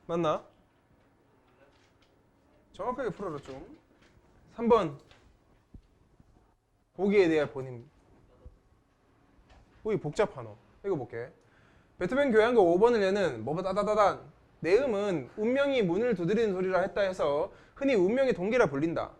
맞나? 정확하게 풀어라 좀. 3번 보기에 대한 본인. 보기 복잡하노. 이거 볼게. 베토벤 교향곡 5번을 얘는 뭐보다 따다다단 내음은 운명이 문을 두드리는 소리라 했다 해서 흔히 운명의 동기라 불린다.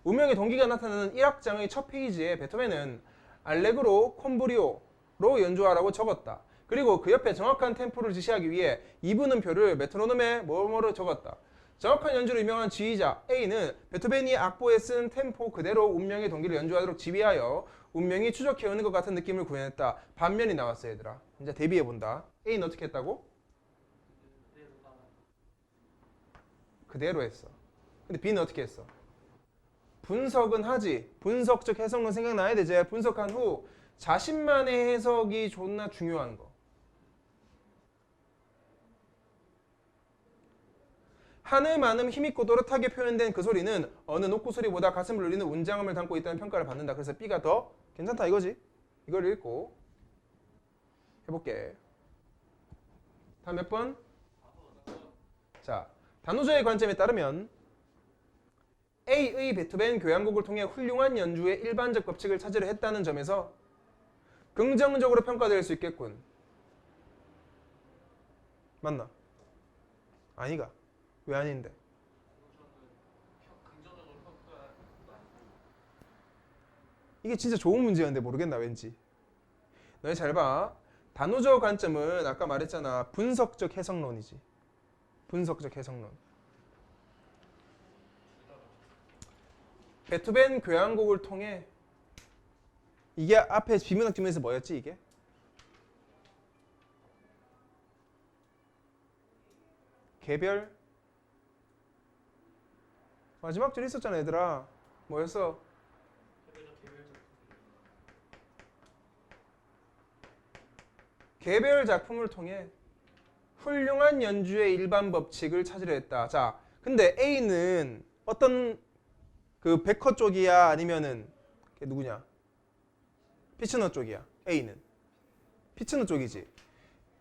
운명의 동기가 나타나는 1악장의 첫 페이지에 베토벤은 알레그로 콤브리오로 연주하라고 적었다. 그리고 그 옆에 정확한 템포를 지시하기 위해 2분음표를 메트로놈에 뭐뭐로 적었다. 정확한 연주로 유명한 지휘자 A는 베토벤이 악보에 쓴 템포 그대로 운명의 동기를 연주하도록 지휘하여 운명이 추적해오는 것 같은 느낌을 구현했다. 반면이 나왔어 얘들아. 이제 대비해본다. A는 어떻게 했다고? 그대로 했어. 근데 B는 어떻게 했어? 분석은 하지. 분석적 해석론 생각나야 되지. 분석한 후 자신만의 해석이 존나 중요한 거. 한음한음 힘있고 또렷하게 표현된 그 소리는 어느 녹구 소리보다 가슴을 울리는 웅장함을 담고 있다는 평가를 받는다. 그래서 B가 더 괜찮다 이거지. 이걸 읽고 해볼게. 다음 몇 번? 자, 단호조의 관점에 따르면 A의 베토벤 교향곡을 통해 훌륭한 연주의 일반적 법칙을 찾으려 했다는 점에서 긍정적으로 평가될 수 있겠군. 맞나? 아니가. 왜 아닌데? 이게 진짜 좋은 문제였는데 모르겠나 왠지. 너희 잘 봐. 단호조 관점은 아까 말했잖아. 분석적 해석론이지. 분석적 해석론. 베토벤 교향곡을 통해 이게 앞에 비문학 지문에서 뭐였지 이게? 개별 마지막 줄 있었잖아 얘들아. 뭐였어? 개별 작품을 통해 훌륭한 연주의 일반 법칙을 찾으려 했다. 자, 근데 A는 어떤 그 베커 쪽이야 아니면은 걔 누구냐? 피츠너 쪽이야. A는 피츠너 쪽이지.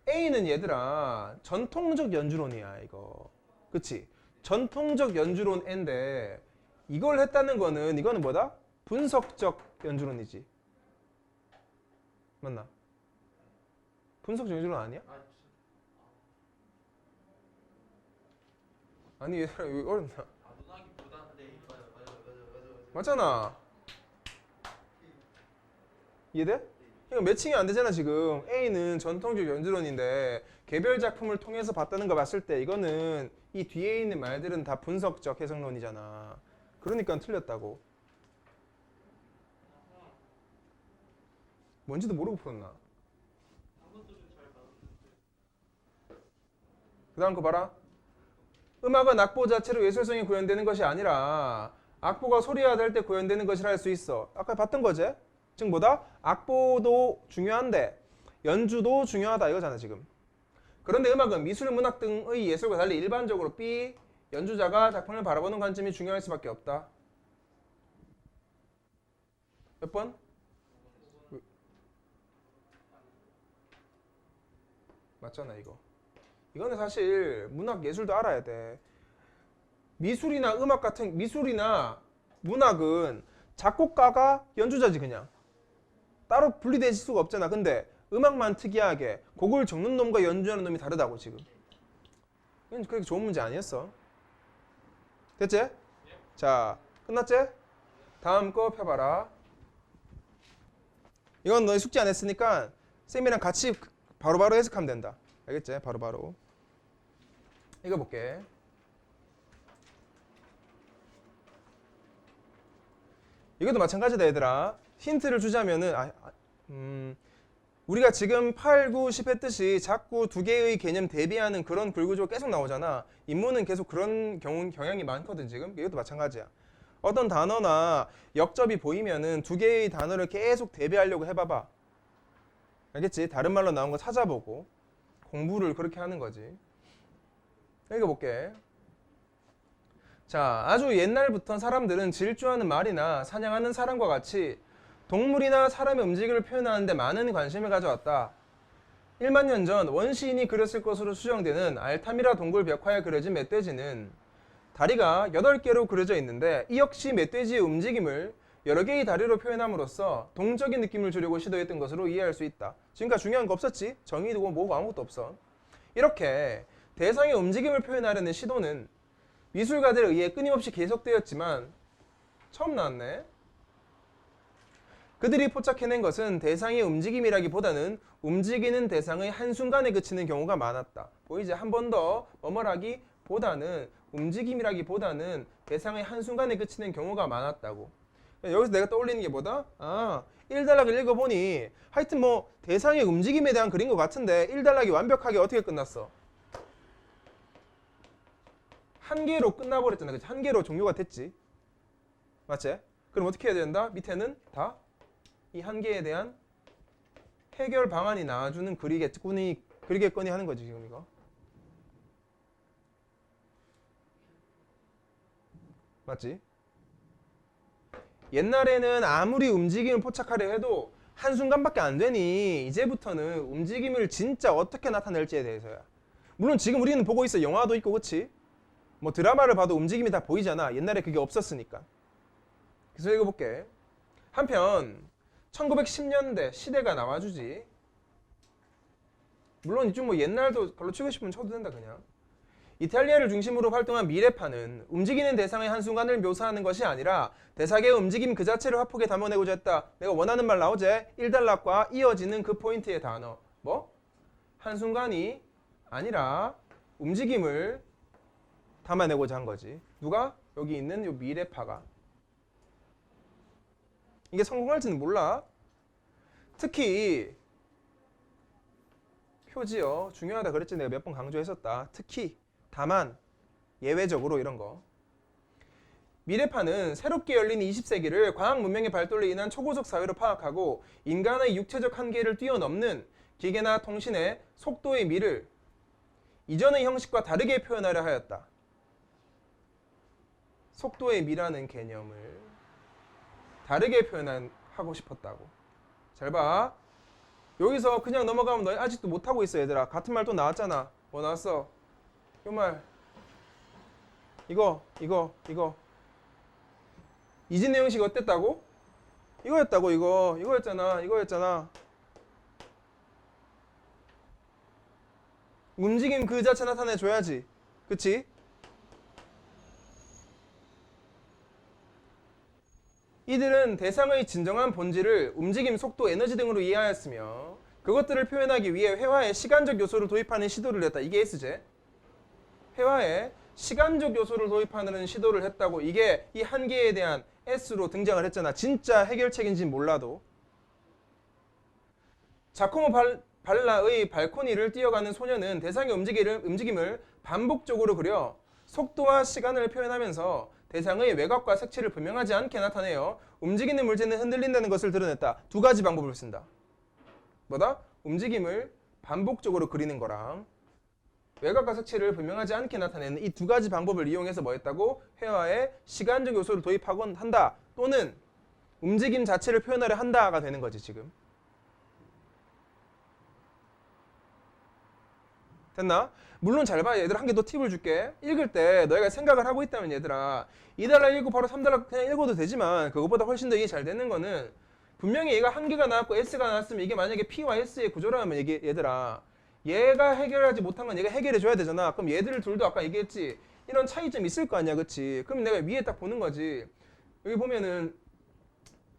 A는 얘들아 전통적 연주론이야 이거. 그치? 전통적 연주론인데 이걸 했다는 거는 이거는 뭐다? 분석적 연주론이지. 맞나? 분석적 연주론 아니야? 아니 얘들아 왜 어렵나? 맞잖아. 이해돼? 그러니까 매칭이 안 되잖아 지금. A는 전통적 연주론인데 개별 작품을 통해서 봤다는 거 봤을 때 이거는 이 뒤에 있는 말들은 다 분석적 해석론이잖아. 그러니까 틀렸다고. 뭔지도 모르고 풀었나? 그 다음 거 봐라. 음악은 악보 자체로 예술성이 구현되는 것이 아니라 악보가 소리화될 때 구현되는 것이라 할 수 있어. 아까 봤던 거지? 즉 뭐다? 악보도 중요한데 연주도 중요하다 이거잖아 지금. 그런데 음악은 미술, 문학 등의 예술과 달리 일반적으로 B, 연주자가 작품을 바라보는 관점이 중요할 수밖에 없다. 몇 번? 맞잖아 이거. 이거는 사실 문학 예술도 알아야 돼. 미술이나 음악 같은 미술이나 문학은 작곡가가 연주자지 그냥. 따로 분리될 수가 없잖아. 근데 음악만 특이하게 곡을 적는 놈과 연주하는 놈이 다르다고 지금. 이건 그렇게 좋은 문제 아니었어. 됐지? 자, 끝났지? 다음 거 펴봐라. 이건 너희 숙제 안 했으니까 쌤이랑 같이 바로바로 해석하면 된다. 알겠지? 바로바로. 이거 볼게. 이것도 마찬가지다 얘들아. 힌트를 주자면은 우리가 지금 8, 9, 10 했듯이 자꾸 두 개의 개념 대비하는 그런 글구조가 계속 나오잖아. 인문은 계속 그런 경향이 많거든 지금. 이것도 마찬가지야. 어떤 단어나 역접이 보이면은 두 개의 단어를 계속 대비하려고 해봐봐. 알겠지? 다른 말로 나온 거 찾아보고 공부를 그렇게 하는 거지. 읽어볼게. 자, 아주 옛날부터 사람들은 질주하는 말이나 사냥하는 사람과 같이 동물이나 사람의 움직임을 표현하는 데 많은 관심을 가져왔다. 1만 년 전 원시인이 그렸을 것으로 추정되는 알타미라 동굴 벽화에 그려진 멧돼지는 다리가 8개로 그려져 있는데 이 역시 멧돼지의 움직임을 여러 개의 다리로 표현함으로써 동적인 느낌을 주려고 시도했던 것으로 이해할 수 있다. 지금까지 중요한 거 없었지? 정의도 뭐고 아무것도 없어. 이렇게 대상의 움직임을 표현하려는 시도는 미술가들에 의해 끊임없이 계속되었지만 처음 나왔네. 그들이 포착해낸 것은 대상의 움직임이라기보다는 움직이는 대상의 한순간에 그치는 경우가 많았다. 보이지? 한 번 더 뭐뭐라기보다는 움직임이라기보다는 대상의 한순간에 그치는 경우가 많았다고. 여기서 내가 떠올리는 게 뭐다? 1단락을 읽어보니 하여튼 뭐 대상의 움직임에 대한 글인 것 같은데 1단락이 완벽하게 어떻게 끝났어? 한 개로 끝나버렸잖아. 그치? 한 개로 종료가 됐지. 맞지? 그럼 어떻게 해야 된다? 밑에는 다 이 한 개에 대한 해결 방안이 나와주는 글이겠거니 하는 거지 지금 이거. 맞지? 옛날에는 아무리 움직임을 포착하려 해도 한순간밖에 안 되니 이제부터는 움직임을 진짜 어떻게 나타낼지에 대해서야. 물론 지금 우리는 보고 있어. 영화도 있고 그치? 뭐 드라마를 봐도 움직임이 다 보이잖아. 옛날에 그게 없었으니까. 그래서 읽어볼게. 한편 1910년대 시대가 나와주지. 물론 이쪽 뭐 옛날도 걸로 치고 싶으면 쳐도 된다 그냥. 이탈리아를 중심으로 활동한 미레파는 움직이는 대상의 한순간을 묘사하는 것이 아니라 대상의 움직임 그 자체를 화폭에 담아내고자 했다. 내가 원하는 말 나오지? 1단락과 이어지는 그 포인트의 단어. 뭐? 한순간이 아니라 움직임을 담아내고자 한 거지. 누가? 여기 있는 요 미레파가. 이게 성공할지는 몰라. 특히 표지어 중요하다 그랬지. 내가 몇 번 강조했었다. 특히 다만 예외적으로 이런 거. 미래파는 새롭게 열린 20세기를 과학 문명의 발달로 인한 초고속 사회로 파악하고 인간의 육체적 한계를 뛰어넘는 기계나 통신의 속도의 미를 이전의 형식과 다르게 표현하려 하였다. 속도의 미라는 개념을 다르게 표현하고 싶었다고. 잘 봐. 여기서 그냥 넘어가면 너희 아직도 못하고 있어 얘들아. 같은 말 또 나왔잖아. 뭐 나왔어? 요 말. 이거. 이진의 형식 어땠다고? 이거였다고 이거. 이거였잖아. 움직임 그 자체 나타내줘야지. 그치? 이들은 대상의 진정한 본질을 움직임, 속도, 에너지 등으로 이해하였으며 그것들을 표현하기 위해 회화에 시간적 요소를 도입하는 시도를 했다. 이게 S제. 회화에 시간적 요소를 도입하는 시도를 했다고. 이게 이 한계에 대한 S로 등장을 했잖아. 진짜 해결책인지는 몰라도. 자코모 발라의 발코니를 뛰어가는 소녀는 대상의 움직임을 반복적으로 그려 속도와 시간을 표현하면서 대상의 외곽과 색채를 분명하지 않게 나타내어 움직이는 물체는 흔들린다는 것을 드러냈다. 두 가지 방법을 쓴다. 뭐다? 움직임을 반복적으로 그리는 거랑 외곽과 색채를 분명하지 않게 나타내는 이 두 가지 방법을 이용해서 뭐 했다고? 회화에 시간적 요소를 도입하곤 한다. 또는 움직임 자체를 표현하려 한다가 되는 거지 지금. 됐나? 물론 잘 봐. 얘들아 한 개 더 팁을 줄게. 읽을 때 너희가 생각을 하고 있다면 얘들아 2단락 읽고 바로 3단락 그냥 읽어도 되지만 그것보다 훨씬 더 이해 잘 되는 거는 분명히 얘가 한 개가 나왔고 S가 나왔으면 이게 만약에 P와 S의 구조라면 얘들아 얘가 해결하지 못한 건 얘가 해결해 줘야 되잖아. 그럼 얘들 둘도 아까 얘기했지. 이런 차이점이 있을 거 아니야. 그치? 그럼 내가 위에 딱 보는 거지. 여기 보면은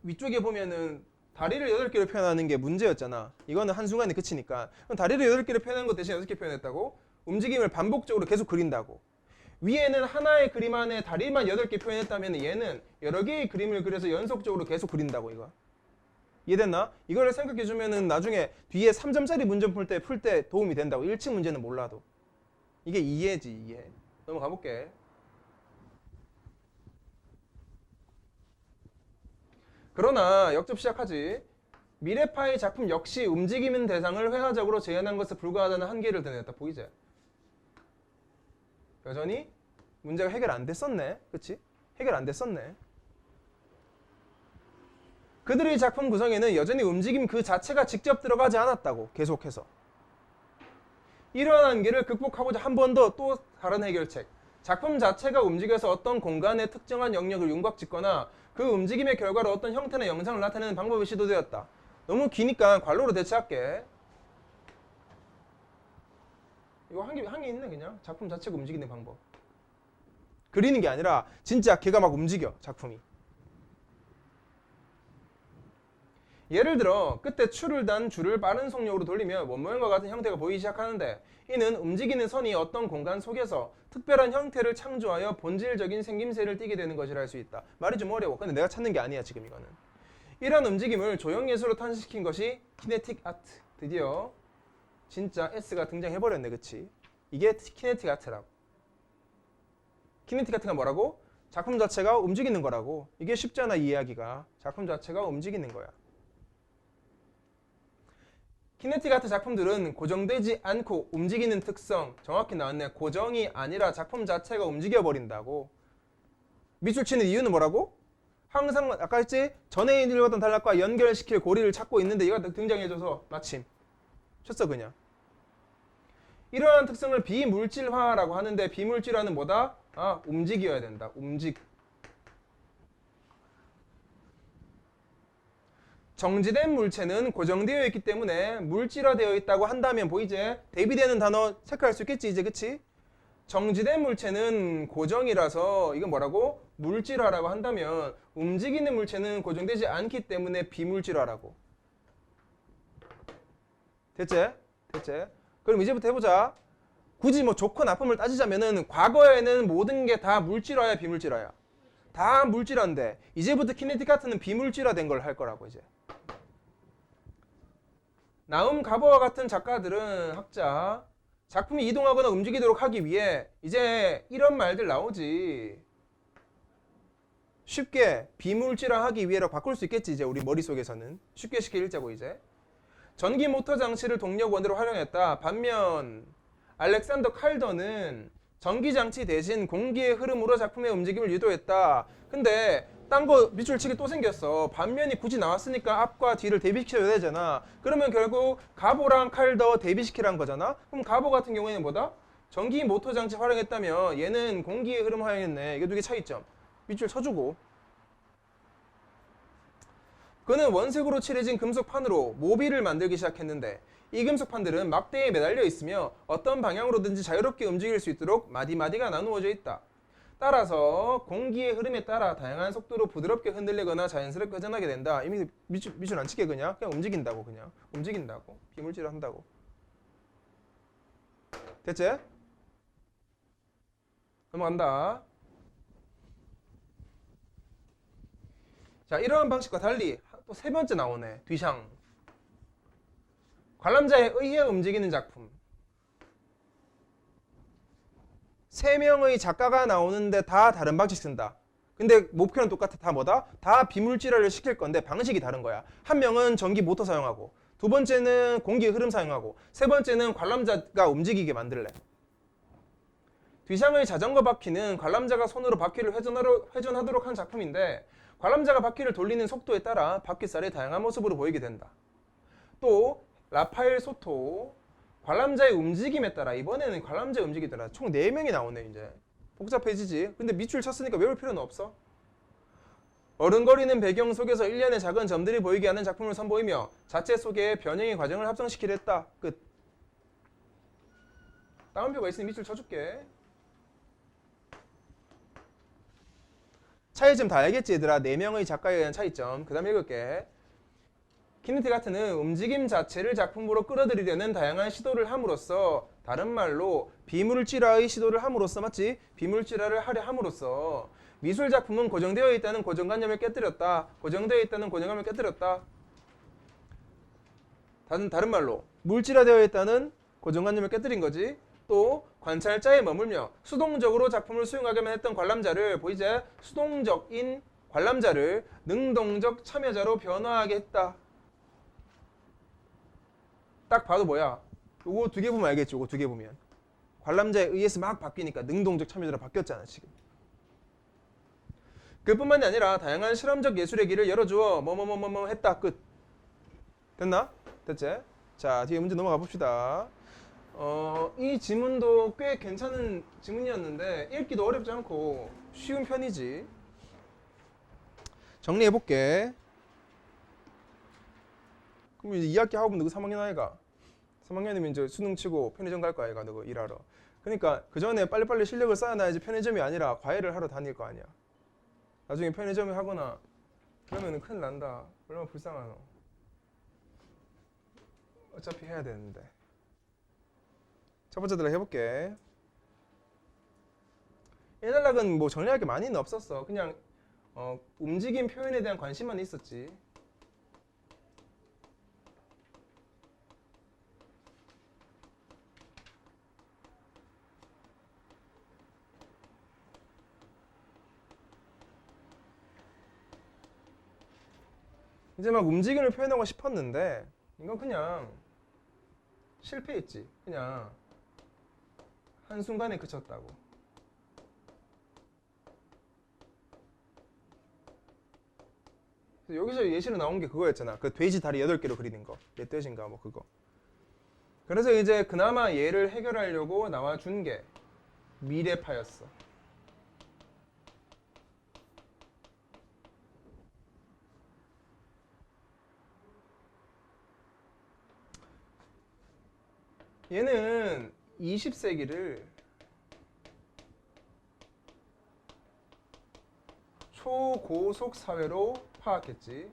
위쪽에 보면은 다리를 8개로 표현하는 게 문제였잖아. 이거는 한순간에 그치니까. 그럼 다리를 8개로 표현하는 거 대신 6개 표현했다고? 움직임을 반복적으로 계속 그린다고. 위에는 하나의 그림 안에 다리만 8개 표현했다면 얘는 여러 개의 그림을 그려서 연속적으로 계속 그린다고 이거. 이해됐나? 이거를 생각해주면은 나중에 뒤에 3점짜리 문제 풀 때 도움이 된다고. 1층 문제는 몰라도. 이게 이해지, 이해. 넘어가 볼게. 그러나 역접 시작하지. 미래파의 작품 역시 움직이는 대상을 회화적으로 재현한 것에 불과하다는 한계를 드러냈다. 보이지? 여전히 문제가 해결 안 됐었네. 그치? 해결 안 됐었네. 그들의 작품 구성에는 여전히 움직임 그 자체가 직접 들어가지 않았다고. 계속해서. 이러한 한계를 극복하고자 한 번 더 또 다른 해결책. 작품 자체가 움직여서 어떤 공간의 특정한 영역을 윤곽짓거나 그 움직임의 결과로 어떤 형태나 영상을 나타내는 방법이 시도되었다. 너무 기니까 괄호로 대체할게. 이거 한 개 있네 그냥. 작품 자체가 움직이는 방법. 그리는 게 아니라 진짜 걔가 막 움직여 작품이. 예를 들어 끝에 추를 단 줄을 빠른 속력으로 돌리면 원모형과 같은 형태가 보이기 시작하는데 이는 움직이는 선이 어떤 공간 속에서 특별한 형태를 창조하여 본질적인 생김새를 띠게 되는 것이라 할 수 있다. 말이 좀 어려워. 근데 내가 찾는 게 아니야 지금 이거는. 이런 움직임을 조형예술로 탄생시킨 것이 키네틱 아트. 드디어 진짜 S가 등장해버렸네. 그치? 이게 키네틱 아트라고. 키네틱 아트가 뭐라고? 작품 자체가 움직이는 거라고. 이게 쉽잖아 이해하기가. 작품 자체가 움직이는 거야. 키네틱 아트 작품들은 고정되지 않고 움직이는 특성. 정확히 나왔네. 고정이 아니라 작품 자체가 움직여버린다고. 밑줄 치는 이유는 뭐라고? 항상 아까 했지? 전에 읽었던 단락과 연결시킬 고리를 찾고 있는데 얘가 등장해줘서 마침 쳤어 그냥. 이러한 특성을 비물질화라고 하는데 비물질화는 뭐다? 아, 움직여야 된다. 정지된 물체는 고정되어 있기 때문에 물질화되어 있다고 한다면 보이지? 대비되는 단어 체크할 수 있겠지 이제 그치? 정지된 물체는 고정이라서 이건 뭐라고? 물질화라고 한다면 움직이는 물체는 고정되지 않기 때문에 비물질화라고. 됐지? 그럼 이제부터 해보자. 굳이 뭐 좋고 나쁨을 따지자면은 과거에는 모든 게 다 물질화야 비물질화야? 다 물질화인데 이제부터 키네틱 아트는 비물질화된 걸 할 거라고 이제. 나움 가버와 같은 작가들은 학자 작품이 이동하거나 움직이도록 하기 위해 이제 이런 말들 나오지. 쉽게 비물질화하기 위해라고 바꿀 수 있겠지 이제 우리 머릿속에서는. 쉽게 읽자고 이제. 전기 모터 장치를 동력 원으로 활용했다. 반면 알렉산더 칼더는 전기 장치 대신 공기의 흐름으로 작품의 움직임을 유도했다. 근데 딴 거 밑줄 치기 또 생겼어. 반면이 굳이 나왔으니까 앞과 뒤를 대비시켜야 되잖아. 그러면 결국 가보랑 칼더 대비시키라는 거잖아. 그럼 가보 같은 경우에는 뭐다? 전기 모터 장치 활용했다면 얘는 공기의 흐름 활용했네. 이게 두 개 차이점. 밑줄 쳐주고. 그는 원색으로 칠해진 금속판으로 모빌을 만들기 시작했는데 이 금속판들은 막대에 매달려 있으며 어떤 방향으로든지 자유롭게 움직일 수 있도록 마디마디가 나누어져 있다. 따라서 공기의 흐름에 따라 다양한 속도로 부드럽게 흔들리거나 자연스럽게 회전하게 된다. 이미 밑줄 안 치게 그냥 움직인다고 그냥. 움직인다고. 비물질을 한다고. 됐지? 넘어간다. 자, 이러한 방식과 달리 또 세 번째 나오네. 뒤샹. 관람자에 의해 움직이는 작품. 세 명의 작가가 나오는데 다 다른 방식 쓴다. 근데 목표는 똑같아. 다 뭐다? 다 비물질화를 시킬 건데 방식이 다른 거야. 한 명은 전기 모터 사용하고, 두 번째는 공기 흐름 사용하고, 세 번째는 관람자가 움직이게 만들래. 뒤샹의 자전거 바퀴는 관람자가 손으로 바퀴를 회전하도록 한 작품인데 관람자가 바퀴를 돌리는 속도에 따라 바퀴살이 다양한 모습으로 보이게 된다. 또 라파엘 소토 관람자의 움직임에 따라 이번에는 관람자의 움직임에 따라 총 4명이 나오네 이제. 복잡해지지. 근데 밑줄 쳤으니까 외울 필요는 없어. 어른거리는 배경 속에서 일련의 작은 점들이 보이게 하는 작품을 선보이며 자체 속에 변형의 과정을 합성시키려 했다. 끝. 다운표가 있으니 밑줄 쳐줄게. 차이점 다 알겠지 얘들아. 4명의 작가에 대한 차이점. 그 다음에 읽을게. 키네틱 아트는 움직임 자체를 작품으로 끌어들이려는 다양한 시도를 함으로써, 다른 말로 비물질화의 시도를 함으로써, 맞지? 비물질화를 하려 함으로써 미술 작품은 고정되어 있다는 고정관념을 깨뜨렸다. 고정되어 있다는 고정관념을 깨뜨렸다. 다른 말로 물질화되어 있다는 고정관념을 깨뜨린 거지. 또 관찰자에 머물며 수동적으로 작품을 수용하게만 했던 관람자를 보이지? 수동적인 관람자를 능동적 참여자로 변화하게 했다. 딱 봐도 뭐야? 요거 2개 보면 알겠지? 요거 2개 보면 관람자에 의해서 막 바뀌니까 능동적 참여자로 바뀌었잖아 지금. 그뿐만이 아니라 다양한 실험적 예술의 길을 열어주어 뭐뭐뭐뭐 했다. 끝. 됐나? 됐지? 자, 뒤에 문제 넘어가 봅시다. 이 지문도 꽤 괜찮은 지문이었는데 읽기도 어렵지 않고 쉬운 편이지. 정리해볼게. 그럼 이제 2학기 하고 누구 3학년 아이가? 3학년이면 이제 수능 치고 편의점 갈 거 아이가 너 일하러. 그러니까 그 전에 빨리빨리 실력을 쌓아놔야지 편의점이 아니라 과외를 하러 다닐 거 아니야. 나중에 편의점에 하거나 그러면 큰일 난다. 얼마나 불쌍하노. 어차피 해야 되는데. 첫 번째 대로 해볼게. 1단락은 뭐 정리할 게 많이는 없었어. 그냥 움직임 표현에 대한 관심만 있었지. 이제 막 움직임을 표현하고 싶었는데 이건 그냥 실패했지. 그냥 한순간에 그쳤다고. 여기서 예시로 나온 게 그거였잖아. 그 돼지 다리 8개로 그리는 거. 멧돼지인가 뭐 그거. 그래서 이제 그나마 얘를 해결하려고 나와준 게 미래파였어. 얘는 20세기를 초고속 사회로 파악했지.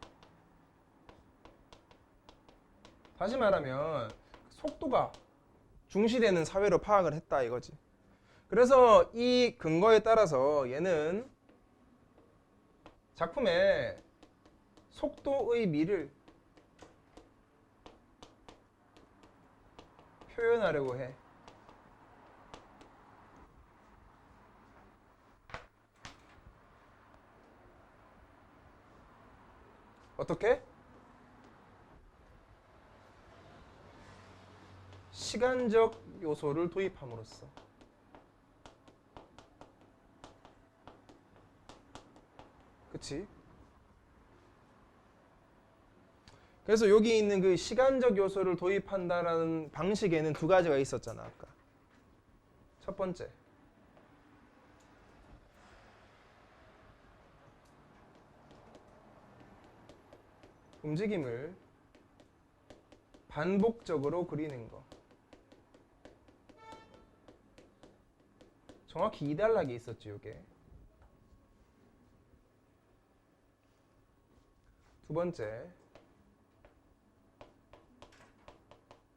다시 말하면 속도가 중시되는 사회로 파악을 했다 이거지. 그래서 이 근거에 따라서 얘는 작품의 속도의 미를 표현하려고 해. 어떻게? 시간적 요소를 도입함으로써. 그치? 그래서 여기 있는 그 시간적 요소를 도입한다라는 방식에는 두 가지가 있었잖아, 아까. 첫 번째. 움직임을 반복적으로 그리는 거. 정확히 2단락이 있었지, 이게. 두 번째.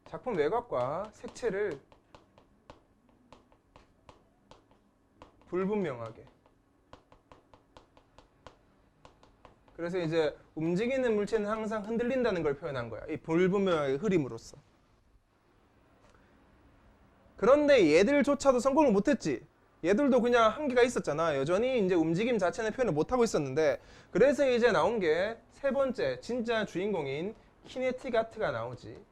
작품 외곽과 색채를 불분명하게. 그래서 이제 움직이는 물체는 항상 흔들린다는 걸 표현한 거야. 이 불분명하게 흐림으로써. 그런데 얘들조차도 성공을 못했지. 얘들도 그냥 한계가 있었잖아. 여전히 이제 움직임 자체는 표현을 못하고 있었는데, 그래서 이제 나온 게 세 번째 진짜 주인공인 키네틱 아트가 나오지.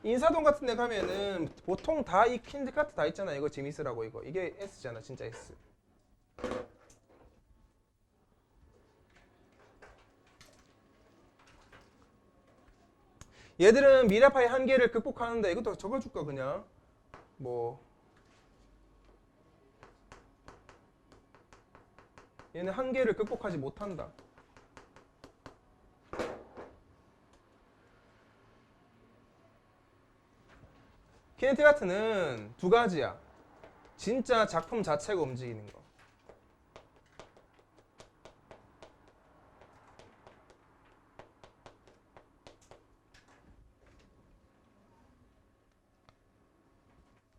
인사동 같은 데 가면은 보통 다 이 키네틱 아트 다 있잖아. 이거 재밌으라고 이거. 이게 S잖아. 진짜 S. 얘들은 미래파의 한계를 극복하는데 이것도 적어줄까 그냥 뭐 얘는 한계를 극복하지 못한다. 키네틱 아트는 두 가지야. 진짜 작품 자체가 움직이는 거.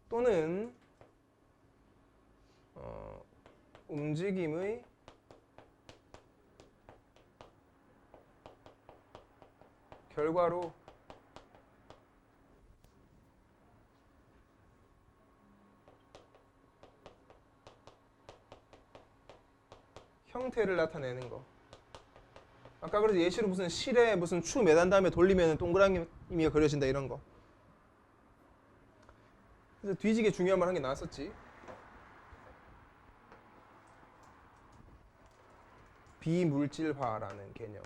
또는 움직임의 결과로 형태를 나타내는 거. 아까 그래서 예시로 무슨 실에 무슨 추 매단 다음에 돌리면 동그라미가 그려진다 이런 거. 그래서 뒤지게 중요한 말 한 게 나왔었지. 비물질화라는 개념.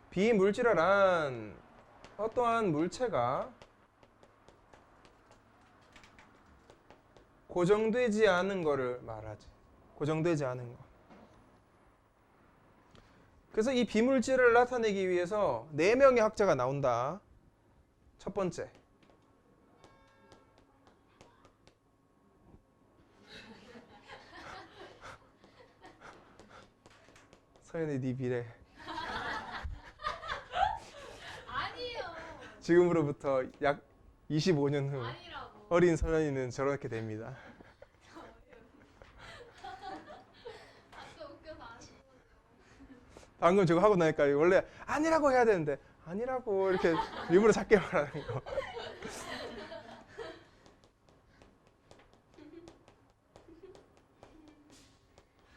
비물질화란 어떠한 물체가 고정되지 않은 거를 말하지. 고정되지 않은 거. 그래서 이 비물질을 나타내기 위해서 4명의 학자가 나온다. 첫 번째. 서연이 네 미래. 아니에요. 지금으로부터 약 25년 후 아니라고. 어린 서연이는 저렇게 됩니다. 아까 웃겨서 안 했거든요. 방금 저거 하고 나니까 원래 아니라고 해야 되는데 아니라고 이렇게 일부러 작게 말하는 거.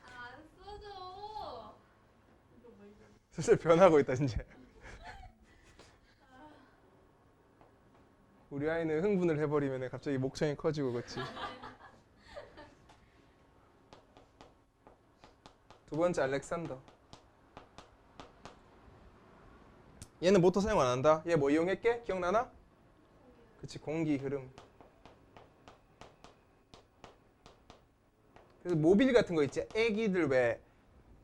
안 써줘. 슬슬 변하고 있다 이제. 우리 아이는 흥분을 해버리면 갑자기 목청이 커지고 그렇지. 두 번째 알렉산더. 얘는 모터 사용 안 한다. 얘 뭐 이용했게? 기억나나? 그치, 공기 흐름. 그래서 모빌 같은 거 있지. 애기들 왜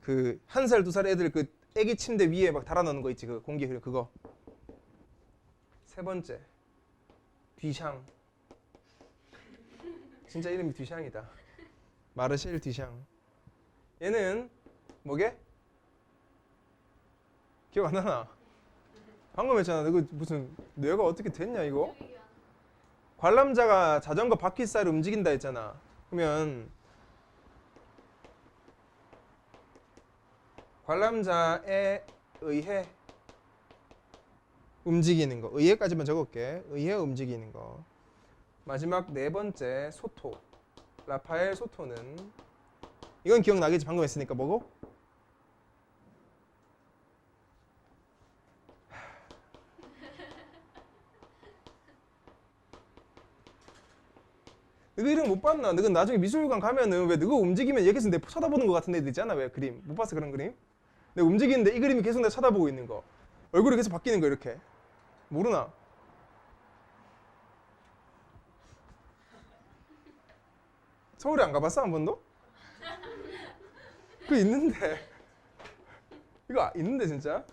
그 1살, 2살 애들 그 애기 침대 위에 막 달아놓는 거 있지. 그 공기 흐름 그거. 세 번째 뒤샹. 진짜 이름이 뒤샹이다. 마르셀 뒤샹. 얘는 뭐게? 기억 안 나나? 방금 했잖아. 이거 무슨 뇌가 어떻게 됐냐 이거? 관람자가 자전거 바퀴살을 움직인다 했잖아. 그러면 관람자에 의해 움직이는 거. 의해까지만 적을게. 의해 움직이는 거. 마지막 네 번째 소토. 라파엘 소토는 이건 기억나겠지? 방금 했으니까 뭐고? 너가 이름 못 봤나? 너가 나중에 미술관 가면은 왜 너가 움직이면 여기서 내 쳐다보는 것 같은 애들 있잖아. 왜 그림 못 봤어? 그런 그림? 내가 움직이는데 이 그림이 계속 내 쳐다보고 있는 거. 얼굴이 계속 바뀌는 거 이렇게. 모르나? 서울에 안 가봤어? 한 번도? 그거 있는데. 이거 있는데 진짜?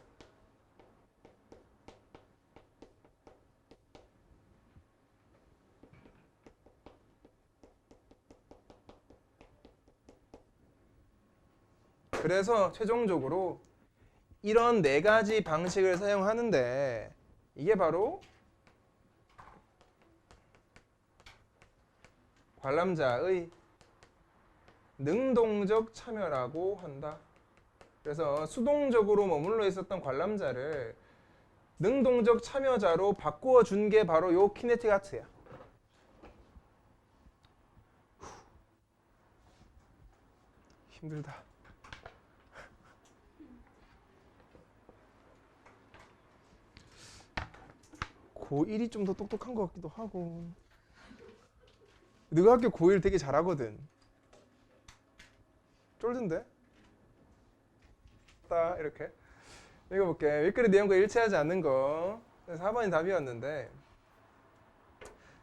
그래서 최종적으로 이런 4가지 방식을 사용하는데 이게 바로 관람자의 능동적 참여라고 한다. 그래서 수동적으로 머물러 있었던 관람자를 능동적 참여자로 바꾸어 준 게 바로 요 키네틱 아트야. 힘들다. 고1이 좀 더 똑똑한 것 같기도 하고. 너가 학교 고1 되게 잘하거든. 쫄던데? 딱 이렇게 읽어볼게. 윗글의 내용과 일치하지 않는 거. 4번이 답이었는데,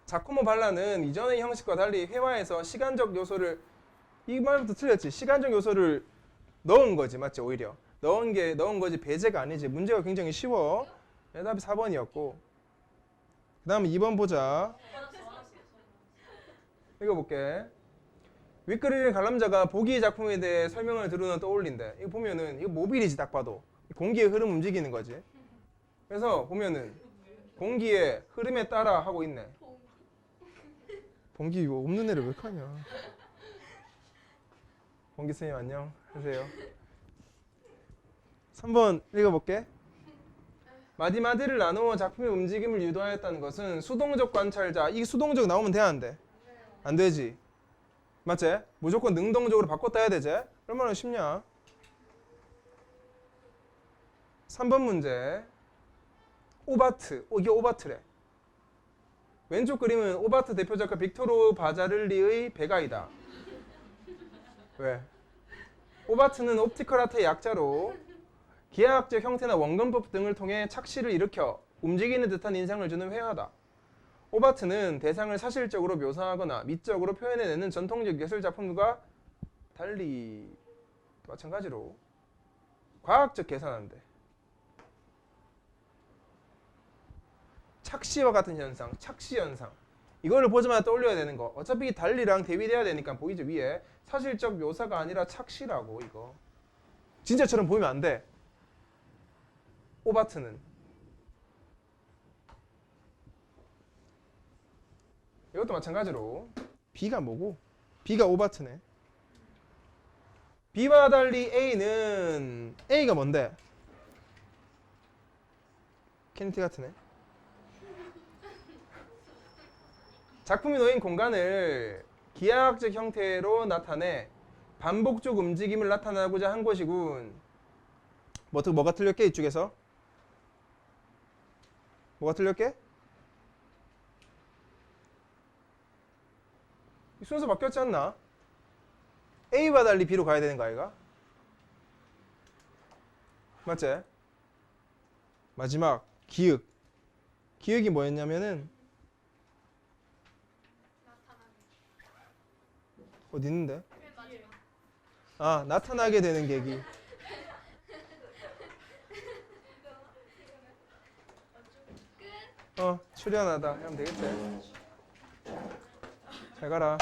자코모 발라는 이전의 형식과 달리 회화에서 시간적 요소를, 이 말부터 틀렸지. 시간적 요소를 넣은 거지, 맞지? 오히려 넣은 거지 배제가 아니지. 문제가 굉장히 쉬워. 답이 4번이었고, 그 다음에 2번 보자. 읽어볼게. 윗글의 관람자가 보기의 작품에 대해 설명을 들으면 떠올린대. 이거 보면은 이거 모빌이지. 딱 봐도 공기의 흐름 움직이는 거지. 그래서 보면은 공기의 흐름에 따라 하고 있네. 봉기 이거 없는 애를 왜 하냐. 봉기 선생님 안녕 하세요. 3번 읽어볼게. 마디마디를 나누어 작품의 움직임을 유도하였다는 것은 수동적 관찰자, 이 수동적 나오면 돼, 안 돼? 안 되지. 맞지? 무조건 능동적으로 바꿨다 해야 되지? 얼마나 쉽냐? 3번 문제. 오바트. 이게 오바트래. 왼쪽 그림은 오바트 대표 작가 빅토르 바자를리의 배가이다. 왜? 오바트는 옵티컬 아트의 약자로 기하학적 형태나 원근법 등을 통해 착시를 일으켜 움직이는 듯한 인상을 주는 회화다. 오바트는 대상을 사실적으로 묘사하거나 미적으로 표현해내는 전통적 예술 작품과 달리 마찬가지로 과학적 계산한대. 착시와 같은 현상, 착시 현상. 이거를 보자마자 떠올려야 되는 거. 어차피 달리랑 대비돼야 되니까 보이죠 위에. 사실적 묘사가 아니라 착시라고 이거. 진짜처럼 보이면 안 돼. 오바트는. 이것도 마찬가지로 B가 뭐고? B가 오바트네. B와 달리 A가 뭔데? 케니티 같으네. 작품이 놓인 공간을 기하학적 형태로 나타내 반복적 움직임을 나타내고자 한 것이군. 뭐가 틀렸게 이쪽에서? 뭐가 틀렸게? 순서 바뀌었지 않나? A와 달리 B로 가야 되는 거 아이가? 맞지? 마지막 기역. 기역이 뭐였냐면은 나타나는. 어디 있는데? 맨 마지막. 아, 나타나게 되는 계기. 끝. 출연하다 하면 되겠지. 잘 가라.